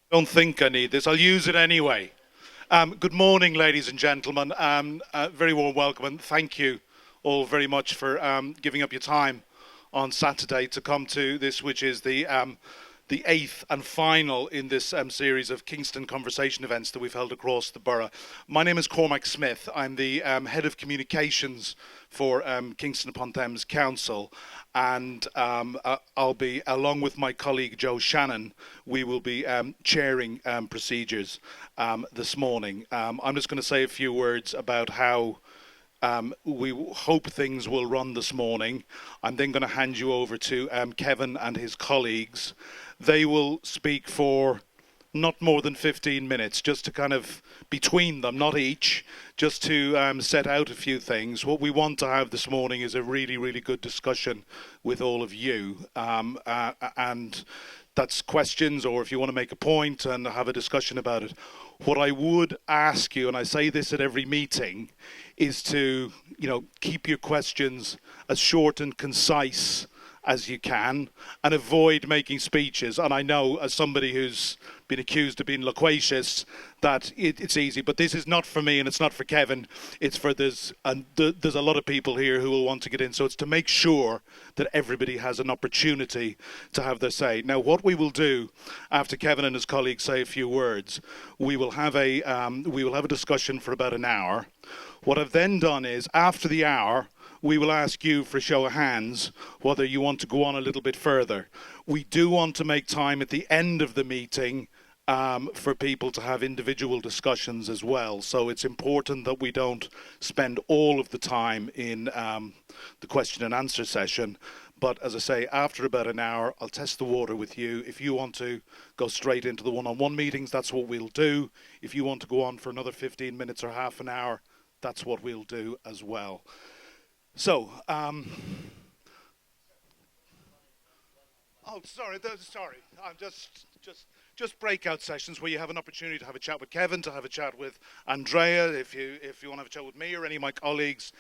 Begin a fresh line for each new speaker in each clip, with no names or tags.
Don't think I need this. I'll use it anyway. Good morning, ladies and gentlemen. Very warm welcome, and thank you all very much for giving up your time on Saturday to come to this, which is the eighth and final in this series of Kingston Conversation events that we've held across the borough. My name is Cormac Smith. I'm the head of communications for Kingston upon Thames Council, and I'll be, along with my colleague Joe Shannon, we will be chairing procedures this morning. I'm just going to say a few words about how we hope things will run this morning. I'm then going to hand you over to Kevin and his colleagues. They will speak for not more than 15 minutes, just to kind of, between them, not each, just to set out a few things. What we want to have this morning is a really, really good discussion with all of you. And that's questions, or if you want to make a point and have a discussion about it. What I would ask you, and I say this at every meeting, is to, keep your questions as short and concise as you can, and avoid making speeches. And I know, as somebody who's been accused of being loquacious, that it's easy. But this is not for me, and it's not for Kevin. It's for there's a lot of people here who will want to get in. So it's to make sure that everybody has an opportunity to have their say. Now, what we will do after Kevin and his colleagues say a few words, we will have a discussion for about an hour. What I've then done is, after the hour, we will ask you for a show of hands whether you want to go on a little bit further. We do want to make time at the end of the meeting for people to have individual discussions as well. So it's important that we don't spend all of the time in the question and answer session. But as I say, after about an hour, I'll test the water with you. If you want to go straight into the one-on-one meetings, that's what we'll do. If you want to go on for another 15 minutes or half an hour, that's what we'll do as well. So, sorry. I'm just breakout sessions where you have an opportunity to have a chat with Kevin, to have a chat with Andrea, if you want to have a chat with me or any of my colleagues.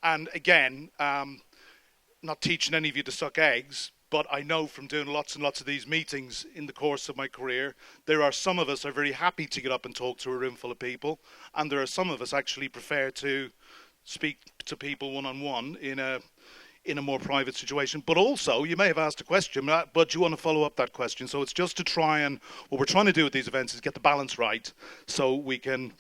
And again, not teaching any of you to suck eggs, but I know from doing lots and lots of these meetings in the course of my career, there are some of us are very happy to get up and talk to a room full of people, and there are some of us actually prefer to speak to people one-on-one in a more private situation. But also, you may have asked a question, but you want to follow up that question. So it's just to try, and what we're trying to do with these events is get the balance right, so we can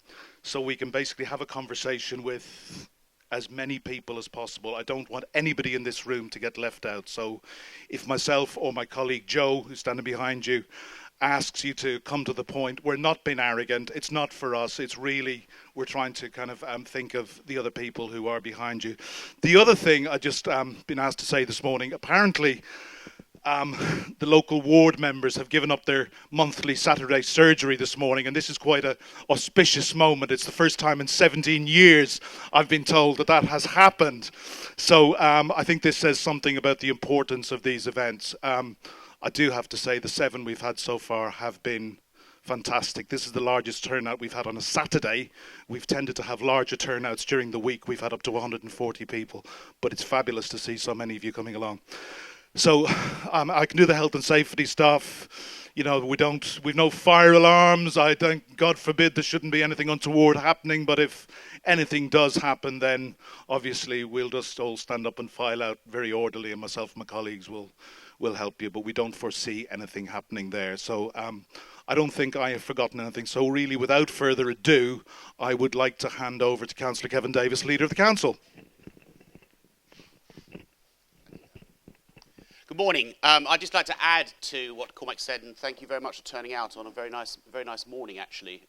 basically have a conversation with as many people as possible. I don't want anybody in this room to get left out. So if myself or my colleague Joe, who's standing behind you, asks you to come to the point, we're not being arrogant. It's not for us. It's really, we're trying to kind of think of the other people who are behind you. The other thing I just been asked to say this morning, apparently the local ward members have given up their monthly Saturday surgery this morning, and this is quite an auspicious moment. It's the first time in 17 years I've been told that has happened. So I think this says something about the importance of these events. I do have to say the 7 we've had so far have been fantastic. This is the largest turnout we've had on a Saturday. We've tended to have larger turnouts during the week. We've had up to 140 people, but it's fabulous to see so many of you coming along. So I can do the health and safety stuff. We've no fire alarms. I don't, God forbid, there shouldn't be anything untoward happening. But if anything does happen, then obviously we'll just all stand up and file out very orderly, and myself and my colleagues will help you. But we don't foresee anything happening there. So I don't think I have forgotten anything. So really, without further ado, I would like to hand over to Councillor Kevin Davis, Leader of the Council.
Good morning. I'd just like to add to what Cormac said, and thank you very much for turning out on a very nice morning, actually.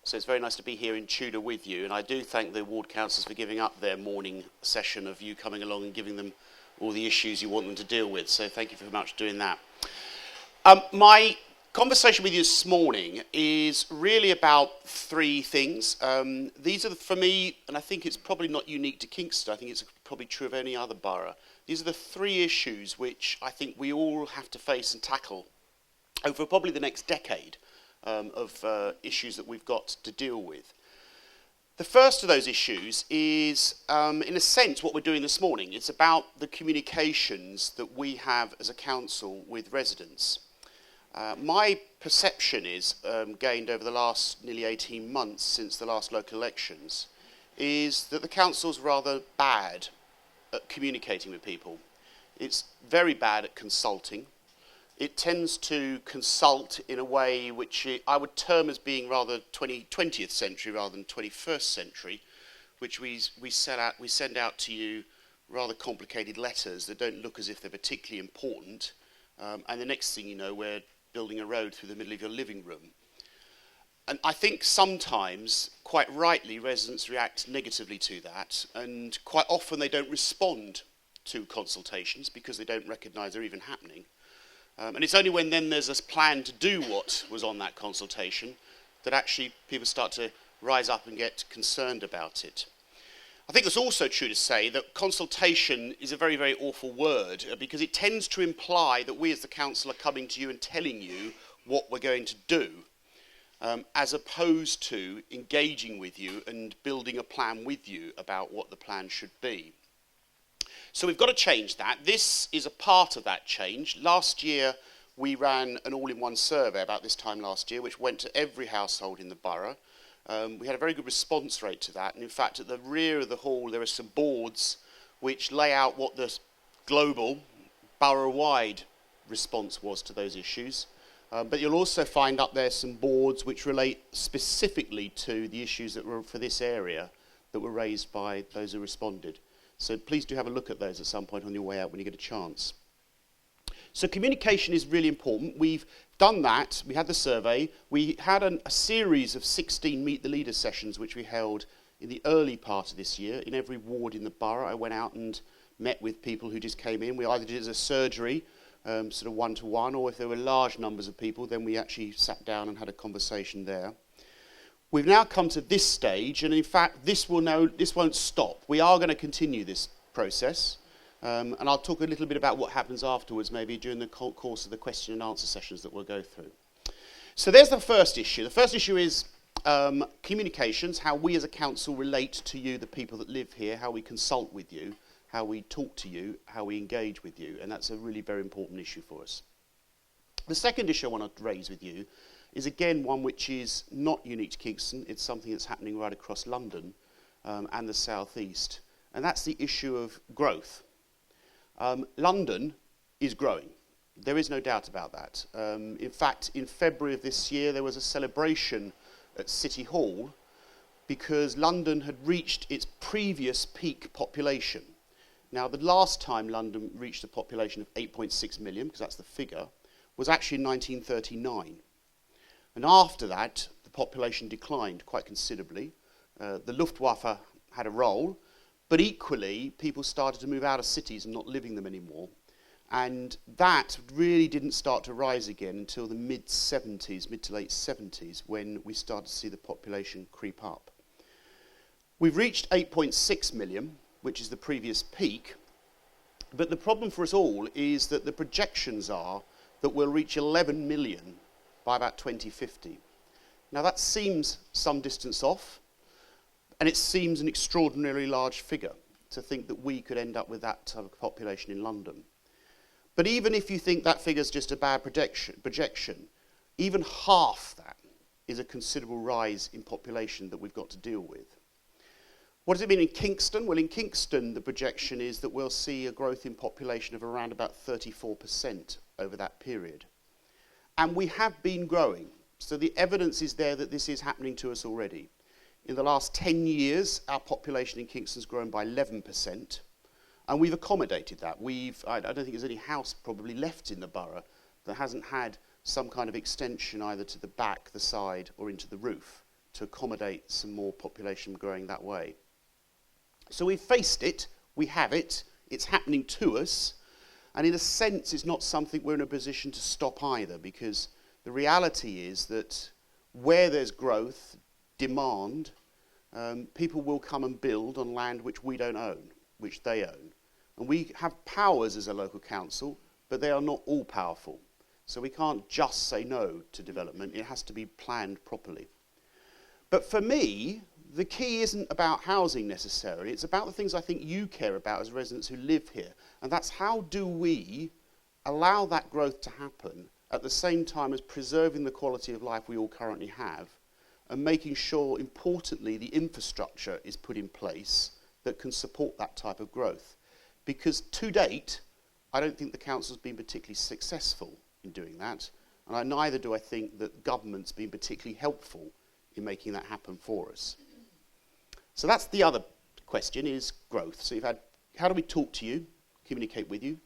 So it's very nice to be here in Tudor with you, and I do thank the ward councillors for giving up their morning session of you coming along and giving them all the issues you want them to deal with. So thank you very much for doing that. My conversation with you this morning is really about 3 things. These are, for me, and I think it's probably not unique to Kingston, I think it's probably true of any other borough. These are the 3 issues which I think we all have to face and tackle over probably the next decade of issues that we've got to deal with. The first of those issues is, in a sense, what we're doing this morning. It's about the communications that we have as a council with residents. My perception is, gained over the last nearly 18 months since the last local elections, is that the council's rather bad at communicating with people. It's very bad at consulting. It tends to consult in a way which I would term as being rather 20th century rather than 21st century, which we send out to you rather complicated letters that don't look as if they're particularly important, and the next thing you know, we're building a road through the middle of your living room. And I think sometimes, quite rightly, residents react negatively to that, and quite often they don't respond to consultations because they don't recognise they're even happening. And it's only when then there's a plan to do what was on that consultation that actually people start to rise up and get concerned about it. I think it's also true to say that consultation is a very, very awful word because it tends to imply that we as the council are coming to you and telling you what we're going to do, as opposed to engaging with you and building a plan with you about what the plan should be. So we've got to change that. This is a part of that change. Last year we ran an all-in-one survey about this time last year, which went to every household in the borough. We had a very good response rate to that, and in fact at the rear of the hall there are some boards which lay out what the global, borough-wide response was to those issues. But you'll also find up there some boards which relate specifically to the issues that were for this area that were raised by those who responded. So please do have a look at those at some point on your way out when you get a chance. So communication is really important. We've done that. We had the survey. We had a series of 16 Meet the Leaders sessions which we held in the early part of this year. In every ward in the borough, I went out and met with people who just came in. We either did it as a surgery, sort of one-to-one, or if there were large numbers of people, then we actually sat down and had a conversation there. We've now come to this stage, and in fact, this won't stop. We are going to continue this process. And I'll talk a little bit about what happens afterwards, maybe during the course of the question and answer sessions that we'll go through. So there's the first issue. The first issue is communications, how we as a council relate to you, the people that live here, how we consult with you, how we talk to you, how we engage with you, and that's a really very important issue for us. The second issue I want to raise with you is again one which is not unique to Kingston. It's something that's happening right across London and the South East, and that's the issue of growth. London is growing. There is no doubt about that. In fact, in February of this year, there was a celebration at City Hall because London had reached its previous peak population. Now, the last time London reached a population of 8.6 million, because that's the figure, was actually in 1939. And after that, the population declined quite considerably. The Luftwaffe had a role, but equally, people started to move out of cities and not living them anymore. And that really didn't start to rise again until the mid-70s, mid to late 70s, when we started to see the population creep up. We've reached 8.6 million, which is the previous peak. But the problem for us all is that the projections are that we'll reach 11 million by about 2050. Now that seems some distance off, and it seems an extraordinarily large figure to think that we could end up with that type of population in London. But even if you think that figure's just a bad projection, even half that is a considerable rise in population that we've got to deal with. What does it mean in Kingston? Well, in Kingston, the projection is that we'll see a growth in population of around about 34% over that period. And we have been growing, so the evidence is there that this is happening to us already. In the last 10 years, our population in Kingston's grown by 11%, and we've accommodated that. I don't think there's any house probably left in the borough that hasn't had some kind of extension either to the back, the side, or into the roof to accommodate some more population growing that way. So we've faced it, we have it, it's happening to us, and in a sense it's not something we're in a position to stop either, because the reality is that where there's growth, demand, people will come and build on land which we don't own, which they own. And we have powers as a local council, but they are not all powerful. So we can't just say no to development, it has to be planned properly. But for me, the key isn't about housing necessarily, it's about the things I think you care about as residents who live here. And that's how do we allow that growth to happen at the same time as preserving the quality of life we all currently have, and making sure, importantly, the infrastructure is put in place that can support that type of growth. Because to date, I don't think the council's been particularly successful in doing that, and neither do I think that government's been particularly helpful in making that happen for us. So that's the other question, is growth. So you've had, how do we talk to you, communicate with you?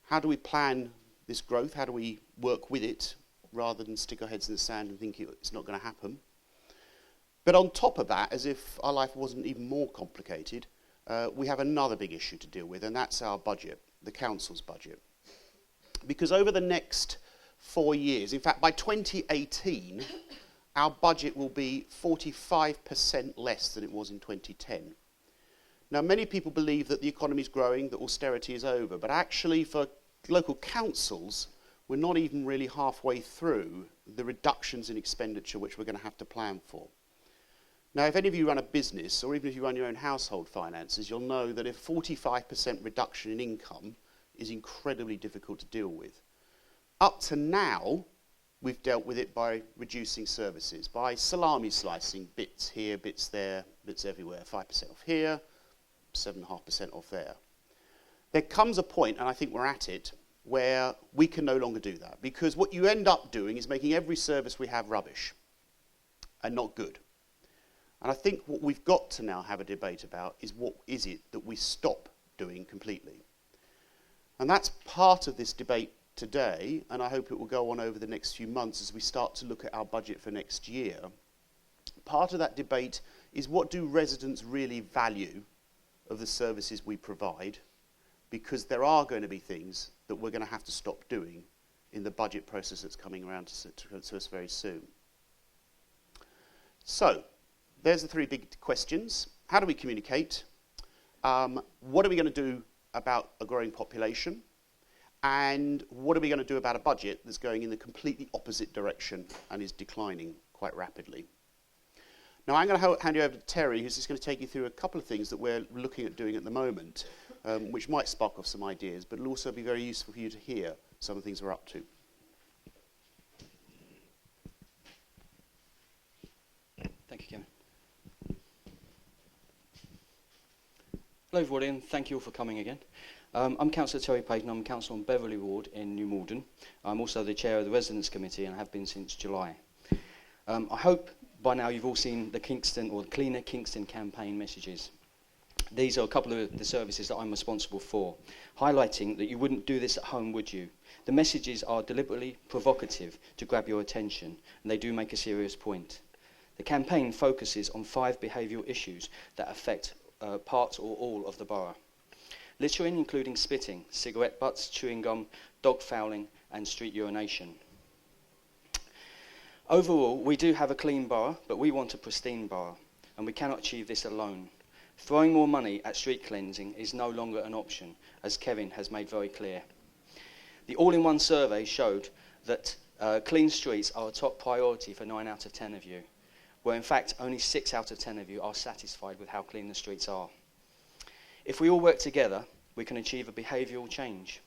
How do we plan this growth? How do we work with it rather than stick our heads in the sand and think it's not going to happen? But on top of that, as if our life wasn't even more complicated, we have another big issue to deal with, and that's our budget, the council's budget. Because over the next 4 years, in fact, by 2018, our budget will be 45% less than it was in 2010. Now, many people believe that the economy is growing, that austerity is over, but actually for local councils, we're not even really halfway through the reductions in expenditure which we're going to have to plan for. Now, if any of you run a business, or even if you run your own household finances, you'll know that a 45% reduction in income is incredibly difficult to deal with. Up to now, we've dealt with it by reducing services, by salami slicing, bits here, bits there, bits everywhere, 5% off here, 7.5% off there. There comes a point, and I think we're at it, where we can no longer do that, because what you end up doing is making every service we have rubbish and not good. And I think what we've got to now have a debate about is what is it that we stop doing completely. And that's part of this debate today, and I hope it will go on over the next few months as we start to look at our budget for next year. Part of that debate is, what do residents really value of the services we provide? Because there are going to be things that we're going to have to stop doing in the budget process that's coming around to us very soon. So, there's the three big questions. How do we communicate? What are we going to do about a growing population? And what are we going to do about a budget that's going in the completely opposite direction and is declining quite rapidly? Now, I'm going to hand you over to Terry, who's just going to take you through a couple of things that we're looking at doing at the moment, which might spark off some ideas, but it'll also be very useful for you to hear some of the things we're up to.
Thank you, Kevin. Hello everybody, and thank you all for coming again. I'm Councillor Terry Payton. I'm Councillor on Beverley Ward in New Malden. I'm also the Chair of the Residents' Committee and have been since July. I hope by now you've all seen the Kingston, or the Cleaner Kingston campaign messages. These are a couple of the services that I'm responsible for, highlighting that you wouldn't do this at home, would you? The messages are deliberately provocative to grab your attention, and they do make a serious point. The campaign focuses on 5 behavioural issues that affect parts or all of the borough. Littering, including spitting, cigarette butts, chewing gum, dog fouling, and street urination. Overall, we do have a clean borough, but we want a pristine borough, and we cannot achieve this alone. Throwing more money at street cleansing is no longer an option, as Kevin has made very clear. The all-in-one survey showed that clean streets are a top priority for 9 out of 10 of you, where in fact only 6 out of 10 of you are satisfied with how clean the streets are. If we all work together, we can achieve a behavioural change.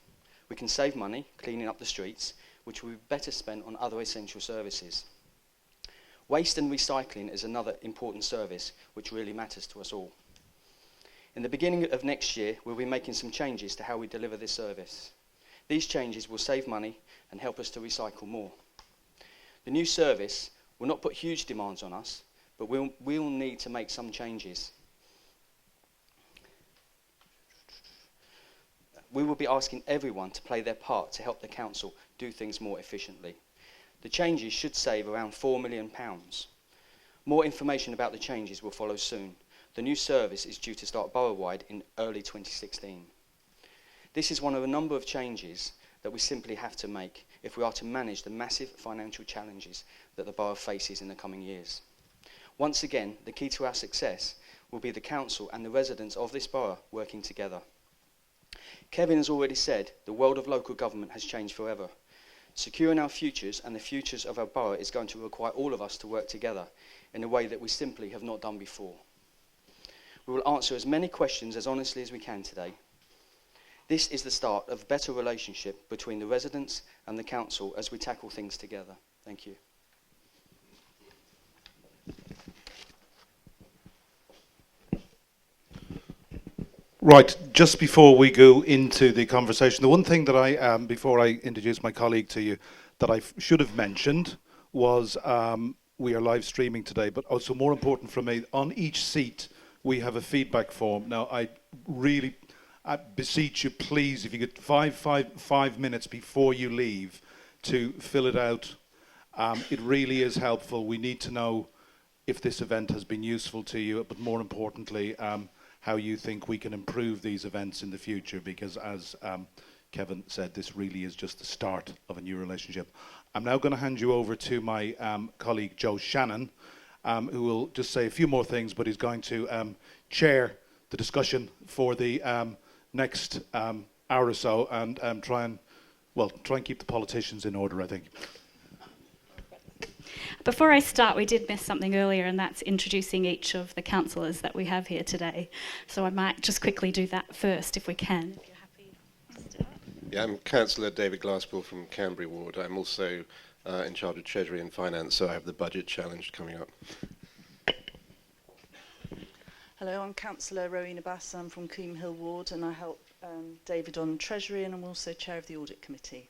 We can save money cleaning up the streets, which will be better spent on other essential services. Waste and recycling is another important service which really matters to us all. In the beginning of next year, we'll be making some changes to how we deliver this service. These changes will save money and help us to recycle more. The new service will not put huge demands on us, but we'll need to make some changes. We will be asking everyone to play their part to help the council do things more efficiently. The changes should save around £4 million. More information about the changes will follow soon. The new service is due to start borough-wide in early 2016. This is one of a number of changes that we simply have to make if we are to manage the massive financial challenges that the borough faces in the coming years. Once again, the key to our success will be the council and the residents of this borough working together. Kevin has already said the world of local government has changed forever. Securing our futures and the futures of our borough is going to require all of us to work together in a way that we simply have not done before. We will answer as many questions as honestly as we can today. This is the start of a better relationship between the residents and the council as we tackle things together. Thank you.
Right, just before we go into the conversation, the one thing that before I introduce my colleague to you, that I should have mentioned was we are live streaming today, but also more important for me, on each seat we have a feedback form. Now, I really beseech you, please, if you get five minutes before you leave to fill it out. It really is helpful. We need to know if this event has been useful to you, but more importantly, how you think we can improve these events in the future, because as Kevin said, this really is just the start of a new relationship. I'm now going to hand you over to my colleague Joe Shannon, who will just say a few more things, but he's going to chair the discussion for the next hour or so, and try and keep the politicians in order, I think.
Before I start, we did miss something earlier, and that's introducing each of the councillors that we have here today. So I might just quickly do that first, if we can. If you're happy to start.
Yeah, I'm Councillor David Glasspool from Canberra Ward. I'm also in charge of Treasury and Finance, so I have the budget challenge coming up.
Hello, I'm Councillor Rowena Bass. I'm from Coombe Hill Ward, and I help David on Treasury, and I'm also Chair of the Audit Committee.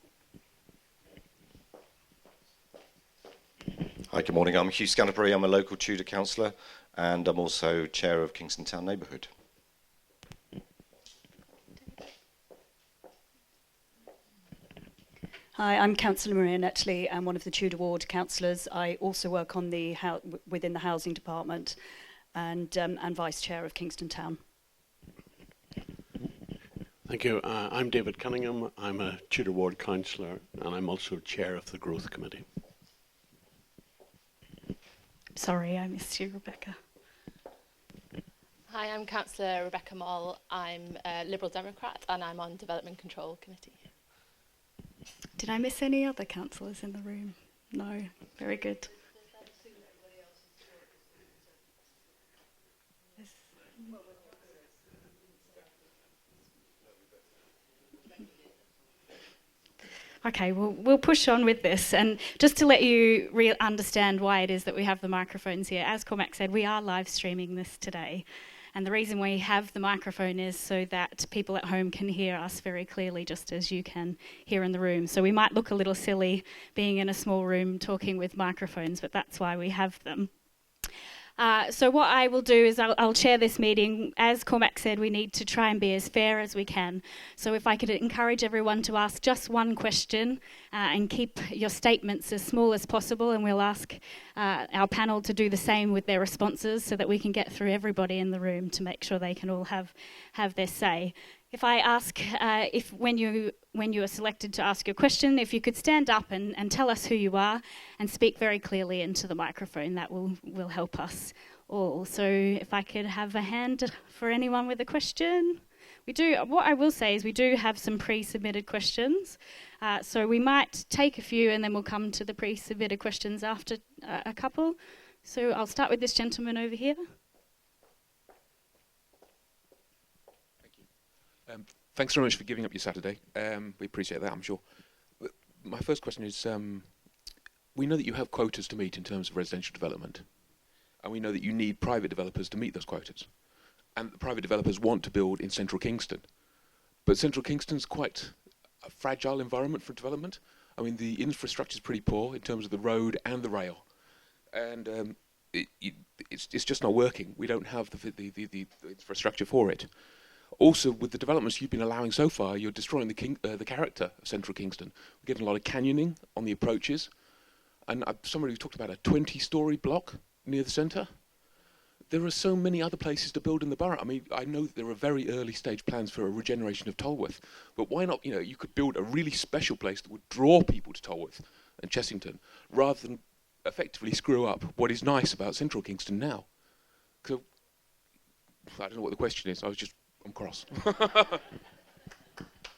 Hi, good morning. I'm Hugh Scanterbury. I'm a local Tudor councillor, and I'm also chair of Kingston Town Neighbourhood.
Hi, I'm Councillor Maria Netley. I'm one of the Tudor Ward councillors. I also work on the within the housing department, and vice chair of Kingston Town.
Thank you. I'm David Cunningham. I'm a Tudor Ward councillor, and I'm also chair of the Growth Committee.
Sorry, I missed you, Rebecca.
Hi, I'm Councillor Rebecca Moll. I'm a Liberal Democrat, and I'm on Development Control Committee.
Did I miss any other councillors in the room? No. Very good. Okay, we'll push on with this. And just to let you understand why it is that we have the microphones here, as Cormac said, we are live streaming this today. And the reason we have the microphone is so that people at home can hear us very clearly, just as you can here in the room. So we might look a little silly being in a small room talking with microphones, but that's why we have them. So what I will do is I'll chair this meeting. As Cormac said, we need to try and be as fair as we can. So if I could encourage everyone to ask just one question and keep your statements as small as possible, and we'll ask our panel to do the same with their responses so that we can get through everybody in the room to make sure they can all have their say. If I ask, if when you are selected to ask your question, if you could stand up and tell us who you are and speak very clearly into the microphone, that will help us all. So if I could have a hand for anyone with a question. What I will say is we do have some pre-submitted questions. So we might take a few and then we'll come to the pre-submitted questions after a couple. So I'll start with this gentleman over here.
Thanks very much for giving up your Saturday. We appreciate that, I'm sure. My first question is, we know that you have quotas to meet in terms of residential development, and we know that you need private developers to meet those quotas. And the private developers want to build in central Kingston. But central Kingston's quite a fragile environment for development. I mean, the infrastructure is pretty poor in terms of the road and the rail. And it's just not working. We don't have the infrastructure for it. Also, with the developments you've been allowing so far, you're destroying the character of central Kingston. We're getting a lot of canyoning on the approaches. And somebody talked about a 20-storey block near the centre. There are so many other places to build in the borough. I mean, I know that there are very early stage plans for a regeneration of Tolworth, but why not, you could build a really special place that would draw people to Tolworth and Chessington, rather than effectively screw up what is nice about central Kingston now. So, I don't know what the question is. I'm cross.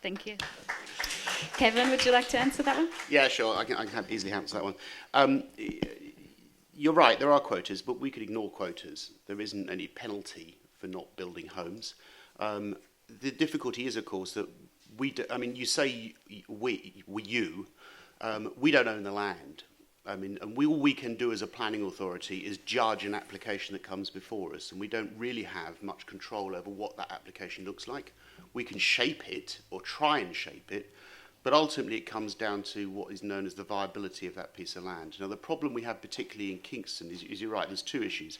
Thank you. Kevin, would you like to answer that one?
Yeah, sure. I can easily answer that one. You're right, there are quotas, but we could ignore quotas. There isn't any penalty for not building homes. The difficulty is, of course, that you say we don't own the land. I mean, and all we can do as a planning authority is judge an application that comes before us, and we don't really have much control over what that application looks like. We can shape it, or try and shape it, but ultimately it comes down to what is known as the viability of that piece of land. Now, the problem we have particularly in Kingston is you're right, there's two issues.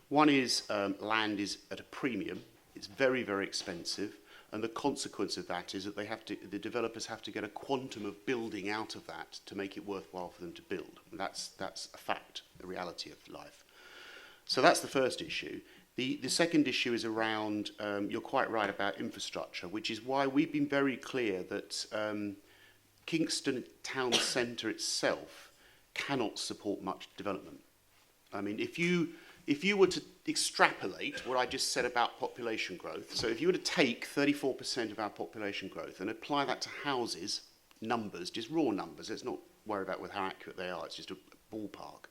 One is land is at a premium. It's very, very expensive. And the consequence of that is that the developers have to get a quantum of building out of that to make it worthwhile for them to build. And that's a fact, a reality of life. So that's the first issue. The second issue is around, you're quite right about infrastructure, which is why we've been very clear that Kingston town centre itself cannot support much development. I mean, if you were to extrapolate what I just said about population growth, so if you were to take 34% of our population growth and apply that to houses, numbers, just raw numbers, let's not worry about how accurate they are, it's just a ballpark.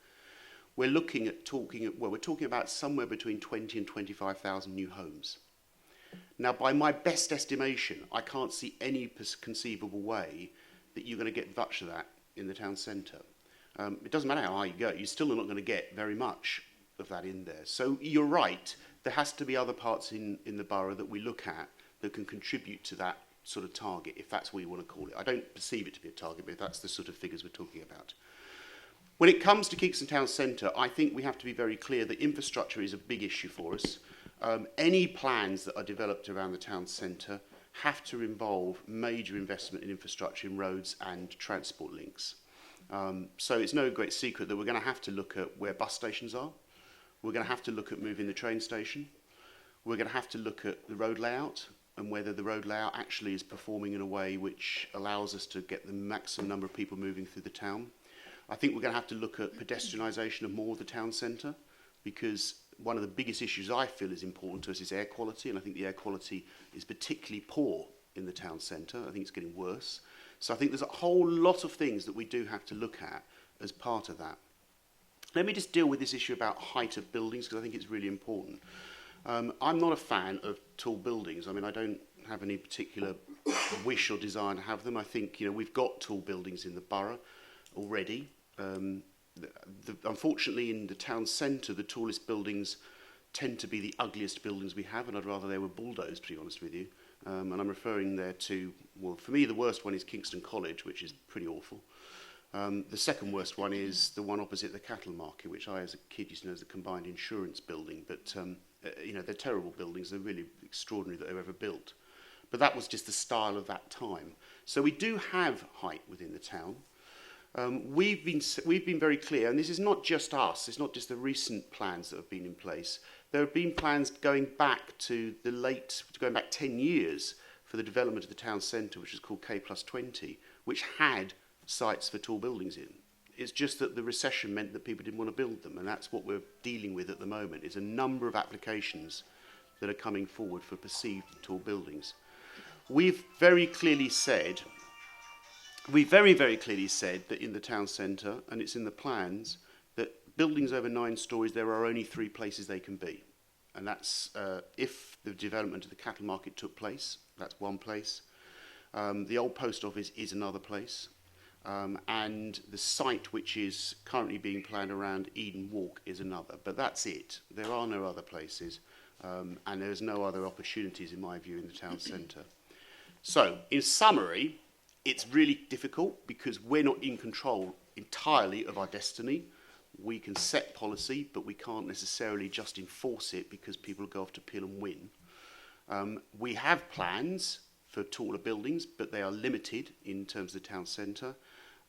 We're talking about somewhere between 20 and 25,000 new homes. Now, by my best estimation, I can't see any conceivable way that you're going to get much of that in the town centre. It doesn't matter how high you go, you're still not going to get very much of that in there. So you're right, there has to be other parts in the borough that we look at that can contribute to that sort of target, if that's what you want to call it. I don't perceive it to be a target, but that's the sort of figures we're talking about. When it comes to Kingston Town Centre, I think we have to be very clear that infrastructure is a big issue for us. Any plans that are developed around the town centre have to involve major investment in infrastructure, in roads and transport links. So it's no great secret that we're going to have to look at where bus stations are. We're going to have to look at moving the train station. We're going to have to look at the road layout and whether the road layout actually is performing in a way which allows us to get the maximum number of people moving through the town. I think we're going to have to look at pedestrianisation of more of the town centre, because one of the biggest issues I feel is important to us is air quality, and I think the air quality is particularly poor in the town centre. I think it's getting worse. So I think there's a whole lot of things that we do have to look at as part of that. Let me just deal with this issue about height of buildings, because I think it's really important. I'm not a fan of tall buildings. I mean, I don't have any particular wish or desire to have them. I think, we've got tall buildings in the borough already. Unfortunately, in the town centre, the tallest buildings tend to be the ugliest buildings we have, and I'd rather they were bulldozed, to be honest with you. And I'm referring there to, well, for me, the worst one is Kingston College, which is pretty awful. The second worst one is the one opposite the cattle market, which I, as a kid, used to know as the combined insurance building. But, they're terrible buildings. They're really extraordinary that they were ever built. But that was just the style of that time. So we do have height within the town. We've been very clear, and this is not just us, it's not just the recent plans that have been in place. There have been plans going back 10 years for the development of the town centre, which is called K+20, which had sites for tall buildings in. It's just that the recession meant that people didn't want to build them, and that's what we're dealing with at the moment, is a number of applications that are coming forward for perceived tall buildings. We've very, very clearly said that in the town centre, and it's in the plans, that buildings over 9 storeys, there are only 3 places they can be. And that's if the development of the cattle market took place, that's one place. The old post office is another place. And the site which is currently being planned around Eden Walk is another. But that's it. There are no other places. And there's no other opportunities, in my view, in the town centre. So, in summary, it's really difficult because we're not in control entirely of our destiny. We can set policy, but we can't necessarily just enforce it because people go off to Peel and win. We have plans for taller buildings, but they are limited in terms of the town centre.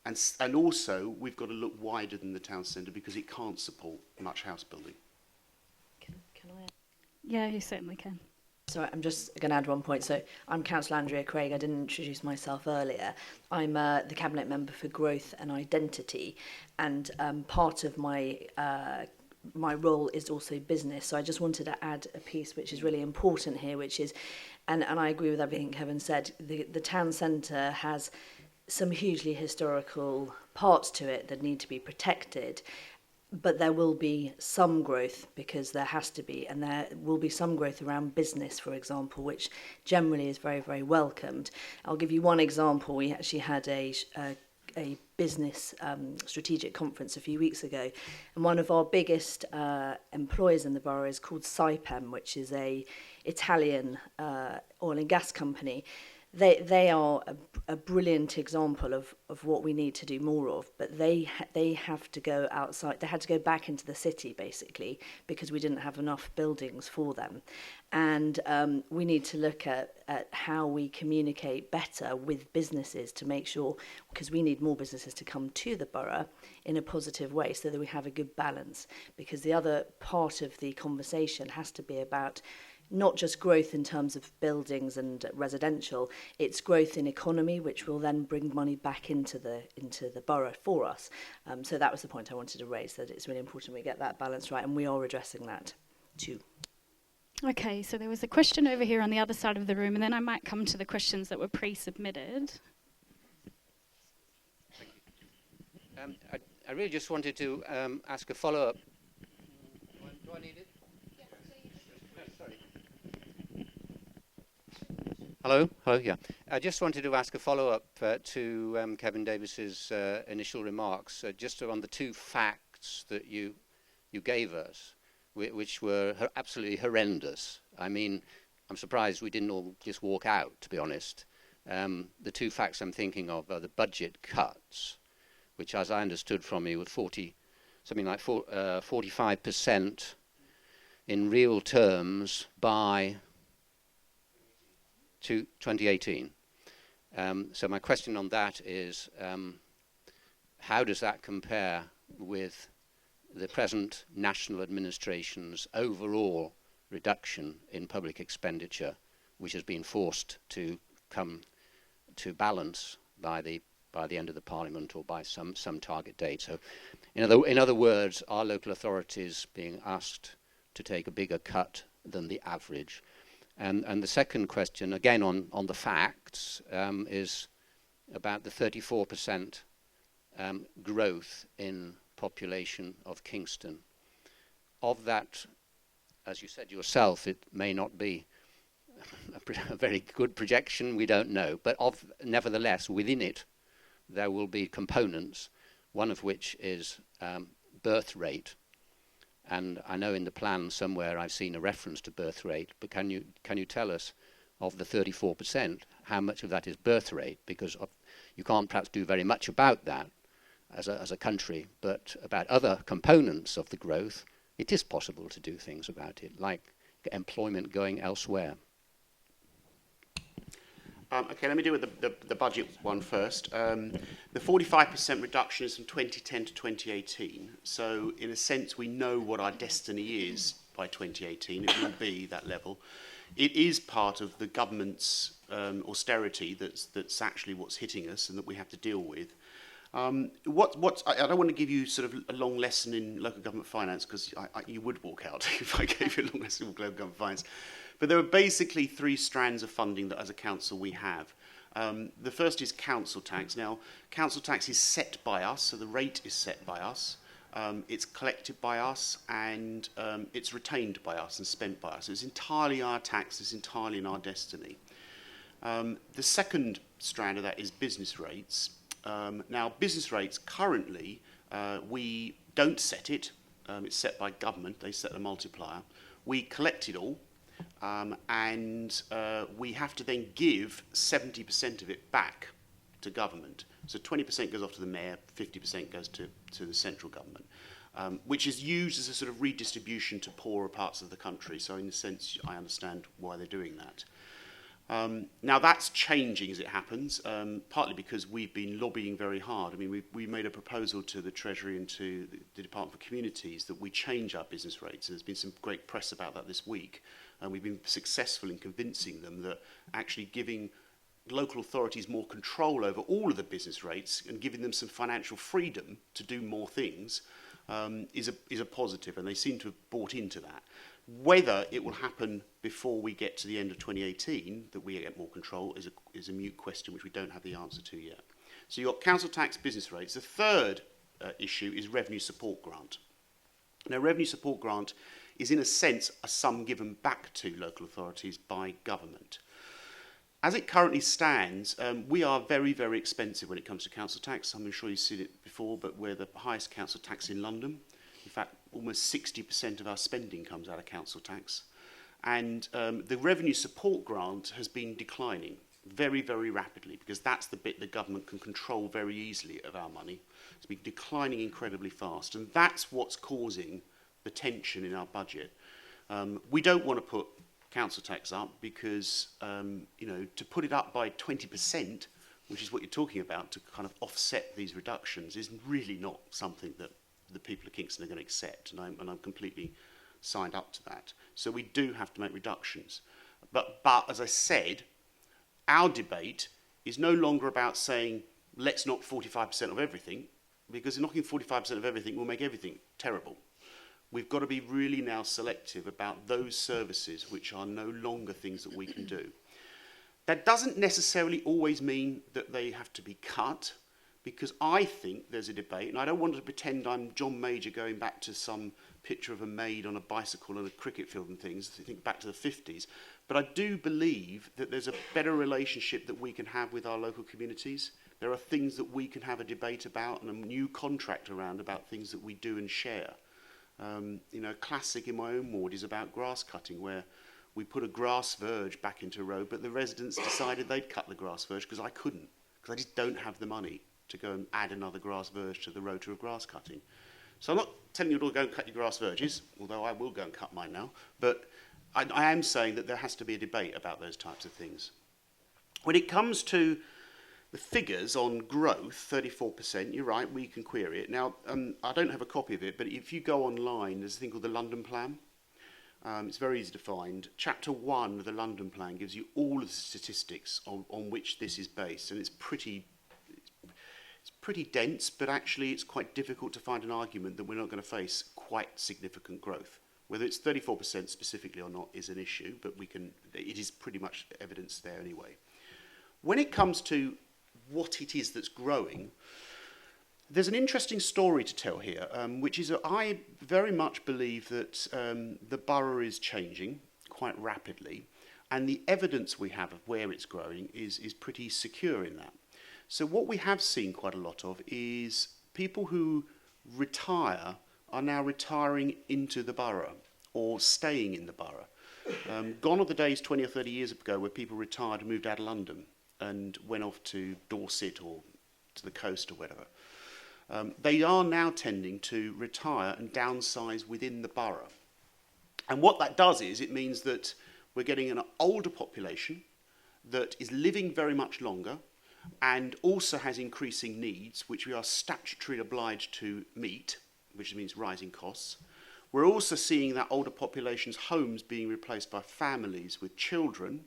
And also, we've got to look wider than the town centre because it can't support much house building.
Can I?
Yeah, you certainly can.
Sorry, I'm just going to add one point. So I'm Councillor Andrea Craig. I didn't introduce myself earlier. I'm the Cabinet Member for Growth and Identity, and part of my role is also business. So I just wanted to add a piece which is really important here, which is, and I agree with everything Kevin said, the town centre has some hugely historical parts to it that need to be protected. but there will be some growth because there has to be, and there will be some growth around business, for example, which generally is very, very welcomed. I'll give you one example. We actually had a business strategic conference a few weeks ago, and one of our biggest employers in the borough is called Saipem, which is a Italian oil and gas company. They are a brilliant example of what we need to do more of, but they have to go outside. They had to go back into the city, basically, because we didn't have enough buildings for them. And we need to look at how we communicate better with businesses to make sure, because we need more businesses to come to the borough in a positive way so that we have a good balance. Because the other part of the conversation has to be about not just growth in terms of buildings and residential, it's growth in economy, which will then bring money back into the borough for us. So that was the point I wanted to raise, that it's really important we get that balance right, and we are addressing that too.
Okay, so there was a question over here on the other side of the room, and then I might come to the questions that were pre-submitted.
Thank you. I really just wanted to ask a follow-up. Do I need it? Hello, yeah. I just wanted to ask a follow-up to Kevin Davis's initial remarks, just on the two facts that you gave us, which were absolutely horrendous. I mean, I'm surprised we didn't all just walk out, to be honest. The two facts I'm thinking of are the budget cuts, which, as I understood from you, were something like 45% in real terms by 2018. So my question on that is, how does that compare with the present national administration's overall reduction in public expenditure, which has been forced to come to balance by the end of the Parliament or by some target date? So, in other words, are local authorities being asked to take a bigger cut than the average? And the second question, again on the facts, is about the 34% growth in population of Kingston. Of that, as you said yourself, it may not be a very good projection, we don't know, but nevertheless, within it, there will be components, one of which is birth rate. And I know in the plan somewhere I've seen a reference to birth rate, but can you tell us, of the 34%, how much of that is birth rate? Because you can't perhaps do very much about that as a country, but about other components of the growth, it is possible to do things about it, like employment going elsewhere.
Okay, let me deal with the budget one first. The 45% reduction is from 2010 to 2018. So, in a sense, we know what our destiny is by 2018. It will be that level. It is part of the government's austerity that's actually what's hitting us and that we have to deal with. I don't want to give you sort of a long lesson in local government finance, because you would walk out if I gave you a long lesson in local government finance. But there are basically three strands of funding that as a council we have. The first is council tax. Now, council tax is set by us, so the rate is set by us. It's collected by us, and it's retained by us and spent by us. It's entirely our tax, it's entirely in our destiny. The second strand of that is business rates. Now, business rates currently, we don't set it. It's set by government. They set the multiplier. We collect it all. And we have to then give 70% of it back to government. So 20% goes off to the mayor, 50% goes to the central government, which is used as a sort of redistribution to poorer parts of the country. So in a sense, I understand why they're doing that. Now that's changing as it happens, partly because we've been lobbying very hard. I mean, we made a proposal to the Treasury and to the Department for Communities that we change our business rates. There's been some great press about that this week. And we've been successful in convincing them that actually giving local authorities more control over all of the business rates and giving them some financial freedom to do more things is a positive, and they seem to have bought into that. Whether it will happen before we get to the end of 2018, that we get more control, is a mute question which we don't have the answer to yet. So you've got council tax, business rates. The third issue is revenue support grant. Now, revenue support grant is in a sense a sum given back to local authorities by government. As it currently stands, we are very, very expensive when it comes to council tax. I'm sure you've seen it before, but we're the highest council tax in London. In fact, almost 60% of our spending comes out of council tax. And the revenue support grant has been declining very, very rapidly, because that's the bit the government can control very easily of our money. It's been declining incredibly fast, and that's what's causing the tension in our budget. We don't want to put council tax up because, to put it up by 20%, which is what you're talking about, to kind of offset these reductions, is really not something that the people of Kingston are going to accept, and I'm completely signed up to that. So we do have to make reductions. But as I said, our debate is no longer about saying, let's knock 45% of everything, because knocking 45% of everything will make everything terrible. We've got to be really now selective about those services which are no longer things that we can do. That doesn't necessarily always mean that they have to be cut, because I think there's a debate, and I don't want to pretend I'm John Major going back to some picture of a maid on a bicycle on a cricket field and things, I think back to the 50s, but I do believe that there's a better relationship that we can have with our local communities. There are things that we can have a debate about and a new contract around about things that we do and share. Classic in my own ward is about grass cutting, where we put a grass verge back into a road, but the residents decided they'd cut the grass verge because I couldn't, because I just don't have the money to go and add another grass verge to the rota of grass cutting. So I'm not telling you to go and cut your grass verges, although I will go and cut mine now, but I am saying that there has to be a debate about those types of things. When it comes to the figures on growth, 34%, you're right, we can query it. Now, I don't have a copy of it, but if you go online, there's a thing called the London Plan. It's very easy to find. Chapter 1 of the London Plan gives you all of the statistics on which this is based, and it's pretty dense, but actually it's quite difficult to find an argument that we're not going to face quite significant growth. Whether it's 34% specifically or not is an issue, but it is pretty much evidence there anyway. When it comes to what it is that's growing, there's an interesting story to tell here, which is that I very much believe that the borough is changing quite rapidly, and the evidence we have of where it's growing is pretty secure in that. So what we have seen quite a lot of is people who retire are now retiring into the borough or staying in the borough. Gone are the days 20 or 30 years ago where people retired and moved out of London and went off to Dorset or to the coast or whatever. They are now tending to retire and downsize within the borough. And what that does is it means that we're getting an older population that is living very much longer and also has increasing needs, which we are statutorily obliged to meet, which means rising costs. We're also seeing that older population's homes being replaced by families with children,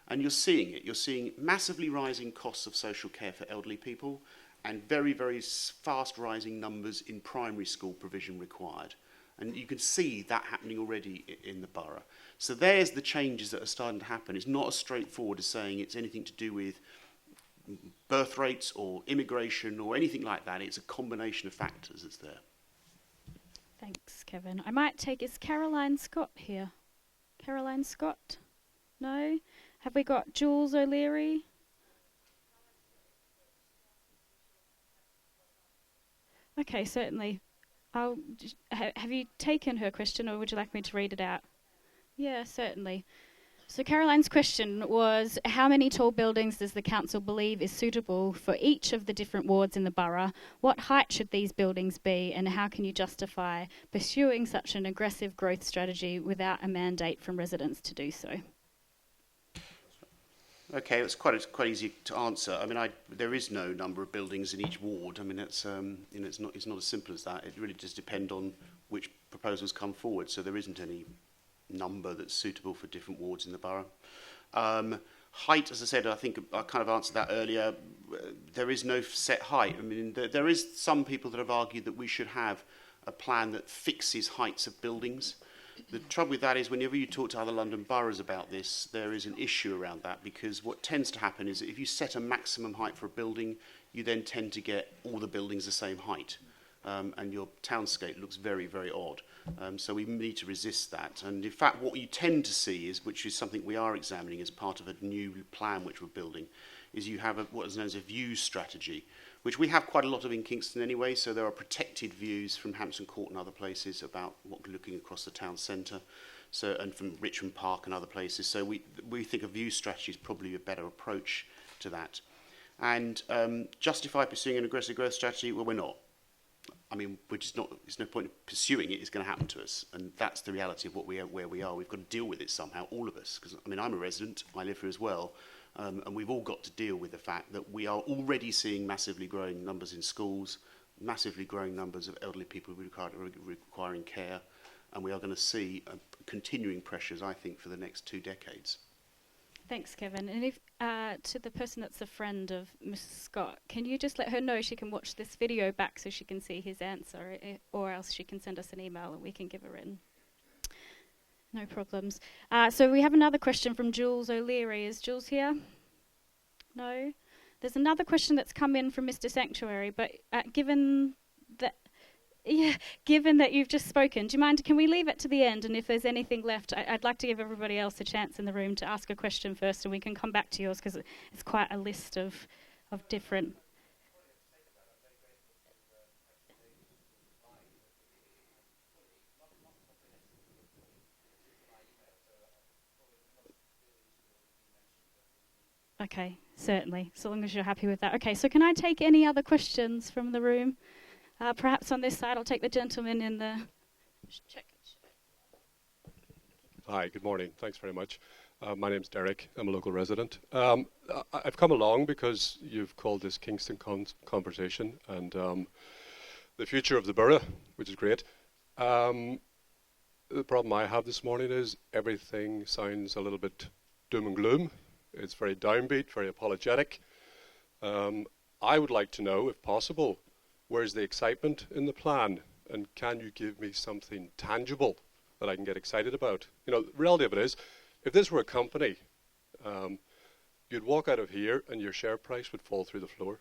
and you're seeing it. You're seeing massively rising costs of social care for elderly people and very, very fast rising numbers in primary school provision required. And you can see that happening already in the borough. So there's the changes that are starting to happen. It's not as straightforward as saying it's anything to do with birth rates or immigration or anything like that. It's a combination of factors that's there.
Thanks, Kevin. I might take, is Caroline Scott here? Caroline Scott? No? Have we got Jules O'Leary? Okay, certainly. Have you taken her question, or would you like me to read it out? Yeah, certainly. So Caroline's question was, how many tall buildings does the council believe is suitable for each of the different wards in the borough? What height should these buildings be, and how can you justify pursuing such an aggressive growth strategy without a mandate from residents to do so?
Okay, it's quite easy to answer. I mean, there is no number of buildings in each ward. I mean, it's not as simple as that. It really does depend on which proposals come forward. So there isn't any number that's suitable for different wards in the borough. Height, as I said, I think I kind of answered that earlier. There is no set height. I mean, there is some people that have argued that we should have a plan that fixes heights of buildings. The trouble with that is whenever you talk to other London boroughs about this, there is an issue around that, because what tends to happen is that if you set a maximum height for a building, you then tend to get all the buildings the same height. and your townscape looks very, very odd. So we need to resist that. And in fact, what you tend to see is, which is something we are examining as part of a new plan which we're building, is you have what is known as a views strategy, which we have quite a lot of in Kingston anyway. So there are protected views from Hampton Court and other places about what we're looking across the town centre, so, and from Richmond Park and other places. So we think a view strategy is probably a better approach to that. And justify pursuing an aggressive growth strategy? Well, we're not. I mean, we're just not. There's no point in pursuing it. It's going to happen to us, and that's the reality of where we are. We've got to deal with it somehow, all of us. Because I mean, I'm a resident. I live here as well, and we've all got to deal with the fact that we are already seeing massively growing numbers in schools, massively growing numbers of elderly people requiring care, and we are going to see continuing pressures, I think, for the next 2 decades.
Thanks, Kevin. And if to the person that's a friend of Mrs. Scott, can you just let her know she can watch this video back so she can see his answer, or else she can send us an email and we can give her in. No problems. So we have another question from Jules O'Leary. Is Jules here? No? There's another question that's come in from Mr. Sanctuary, but given that you've just spoken, do you mind, can we leave it to the end? And if there's anything left, I'd like to give everybody else a chance in the room to ask a question first, and we can come back to yours, because it's quite a list of different... Okay, certainly, so long as you're happy with that. Okay, so can I take any other questions from the room? Perhaps on this side, I'll take the gentleman in the... Check.
Hi, good morning. Thanks very much. My name's Derek. I'm a local resident. I've come along because you've called this Kingston Conversation and the future of the borough, which is great. The problem I have this morning is everything sounds a little bit doom and gloom. It's very downbeat, very apologetic. I would like to know, if possible, where's the excitement in the plan? And can you give me something tangible that I can get excited about? You know, the reality of it is, if this were a company, you'd walk out of here and your share price would fall through the floor.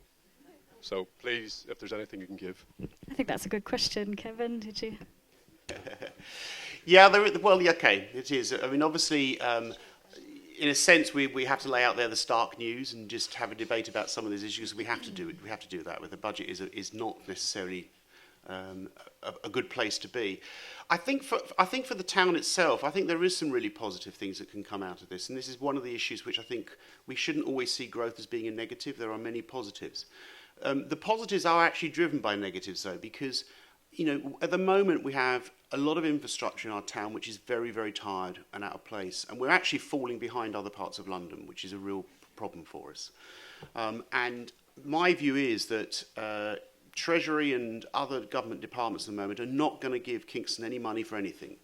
So please, if there's anything you can give.
I think that's a good question, Kevin. Did you?
Yeah, okay, it is. I mean, obviously, in a sense, we have to lay out there the stark news and just have a debate about some of these issues. We have to do it. We have to do that. With the budget is not necessarily a good place to be. I think for the town itself, I think there is some really positive things that can come out of this. And this is one of the issues which I think we shouldn't always see growth as being a negative. There are many positives. The positives are actually driven by negatives, though, because at the moment we have a lot of infrastructure in our town which is very, very tired and out of place, and we're actually falling behind other parts of London, which is a real problem for us. And my view is that Treasury and other government departments at the moment are not going to give Kingston any money for anything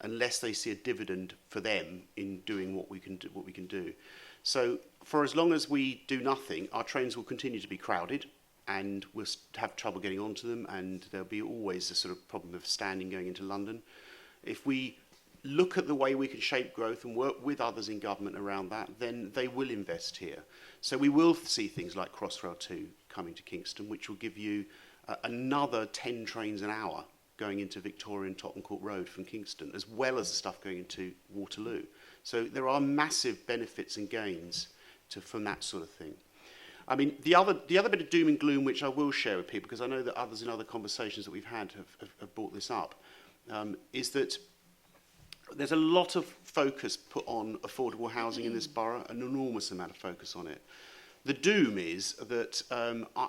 unless they see a dividend for them in doing what we can do. So for as long as we do nothing, our trains will continue to be crowded, and we'll have trouble getting onto them, and there'll be always a sort of problem of standing going into London. If we look at the way we can shape growth and work with others in government around that, then they will invest here. So we will see things like Crossrail 2 coming to Kingston, which will give you another 10 trains an hour going into Victoria and Tottenham Court Road from Kingston, as well as the stuff going into Waterloo. So there are massive benefits and gains from that sort of thing. I mean, the other bit of doom and gloom, which I will share with people, because I know that others in other conversations that we've had have brought this up, is that there's a lot of focus put on affordable housing in this borough, an enormous amount of focus on it. The doom is that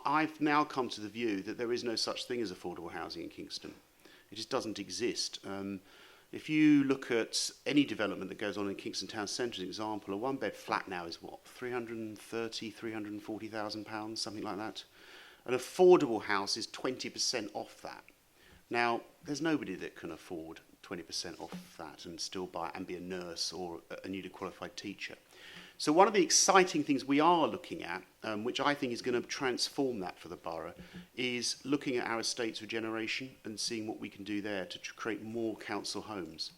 I've now come to the view that there is no such thing as affordable housing in Kingston. It just doesn't exist. If you look at any development that goes on in Kingston Town Centre, as an example, a one-bed flat now is what, £330,000, £340,000, something like that. An affordable house is 20% off that. Now, there's nobody that can afford 20% off that and still buy and be a nurse or a newly qualified teacher. So one of the exciting things we are looking at, which I think is going to transform that for the borough, is looking at our estates regeneration and seeing what we can do there to create more council homes.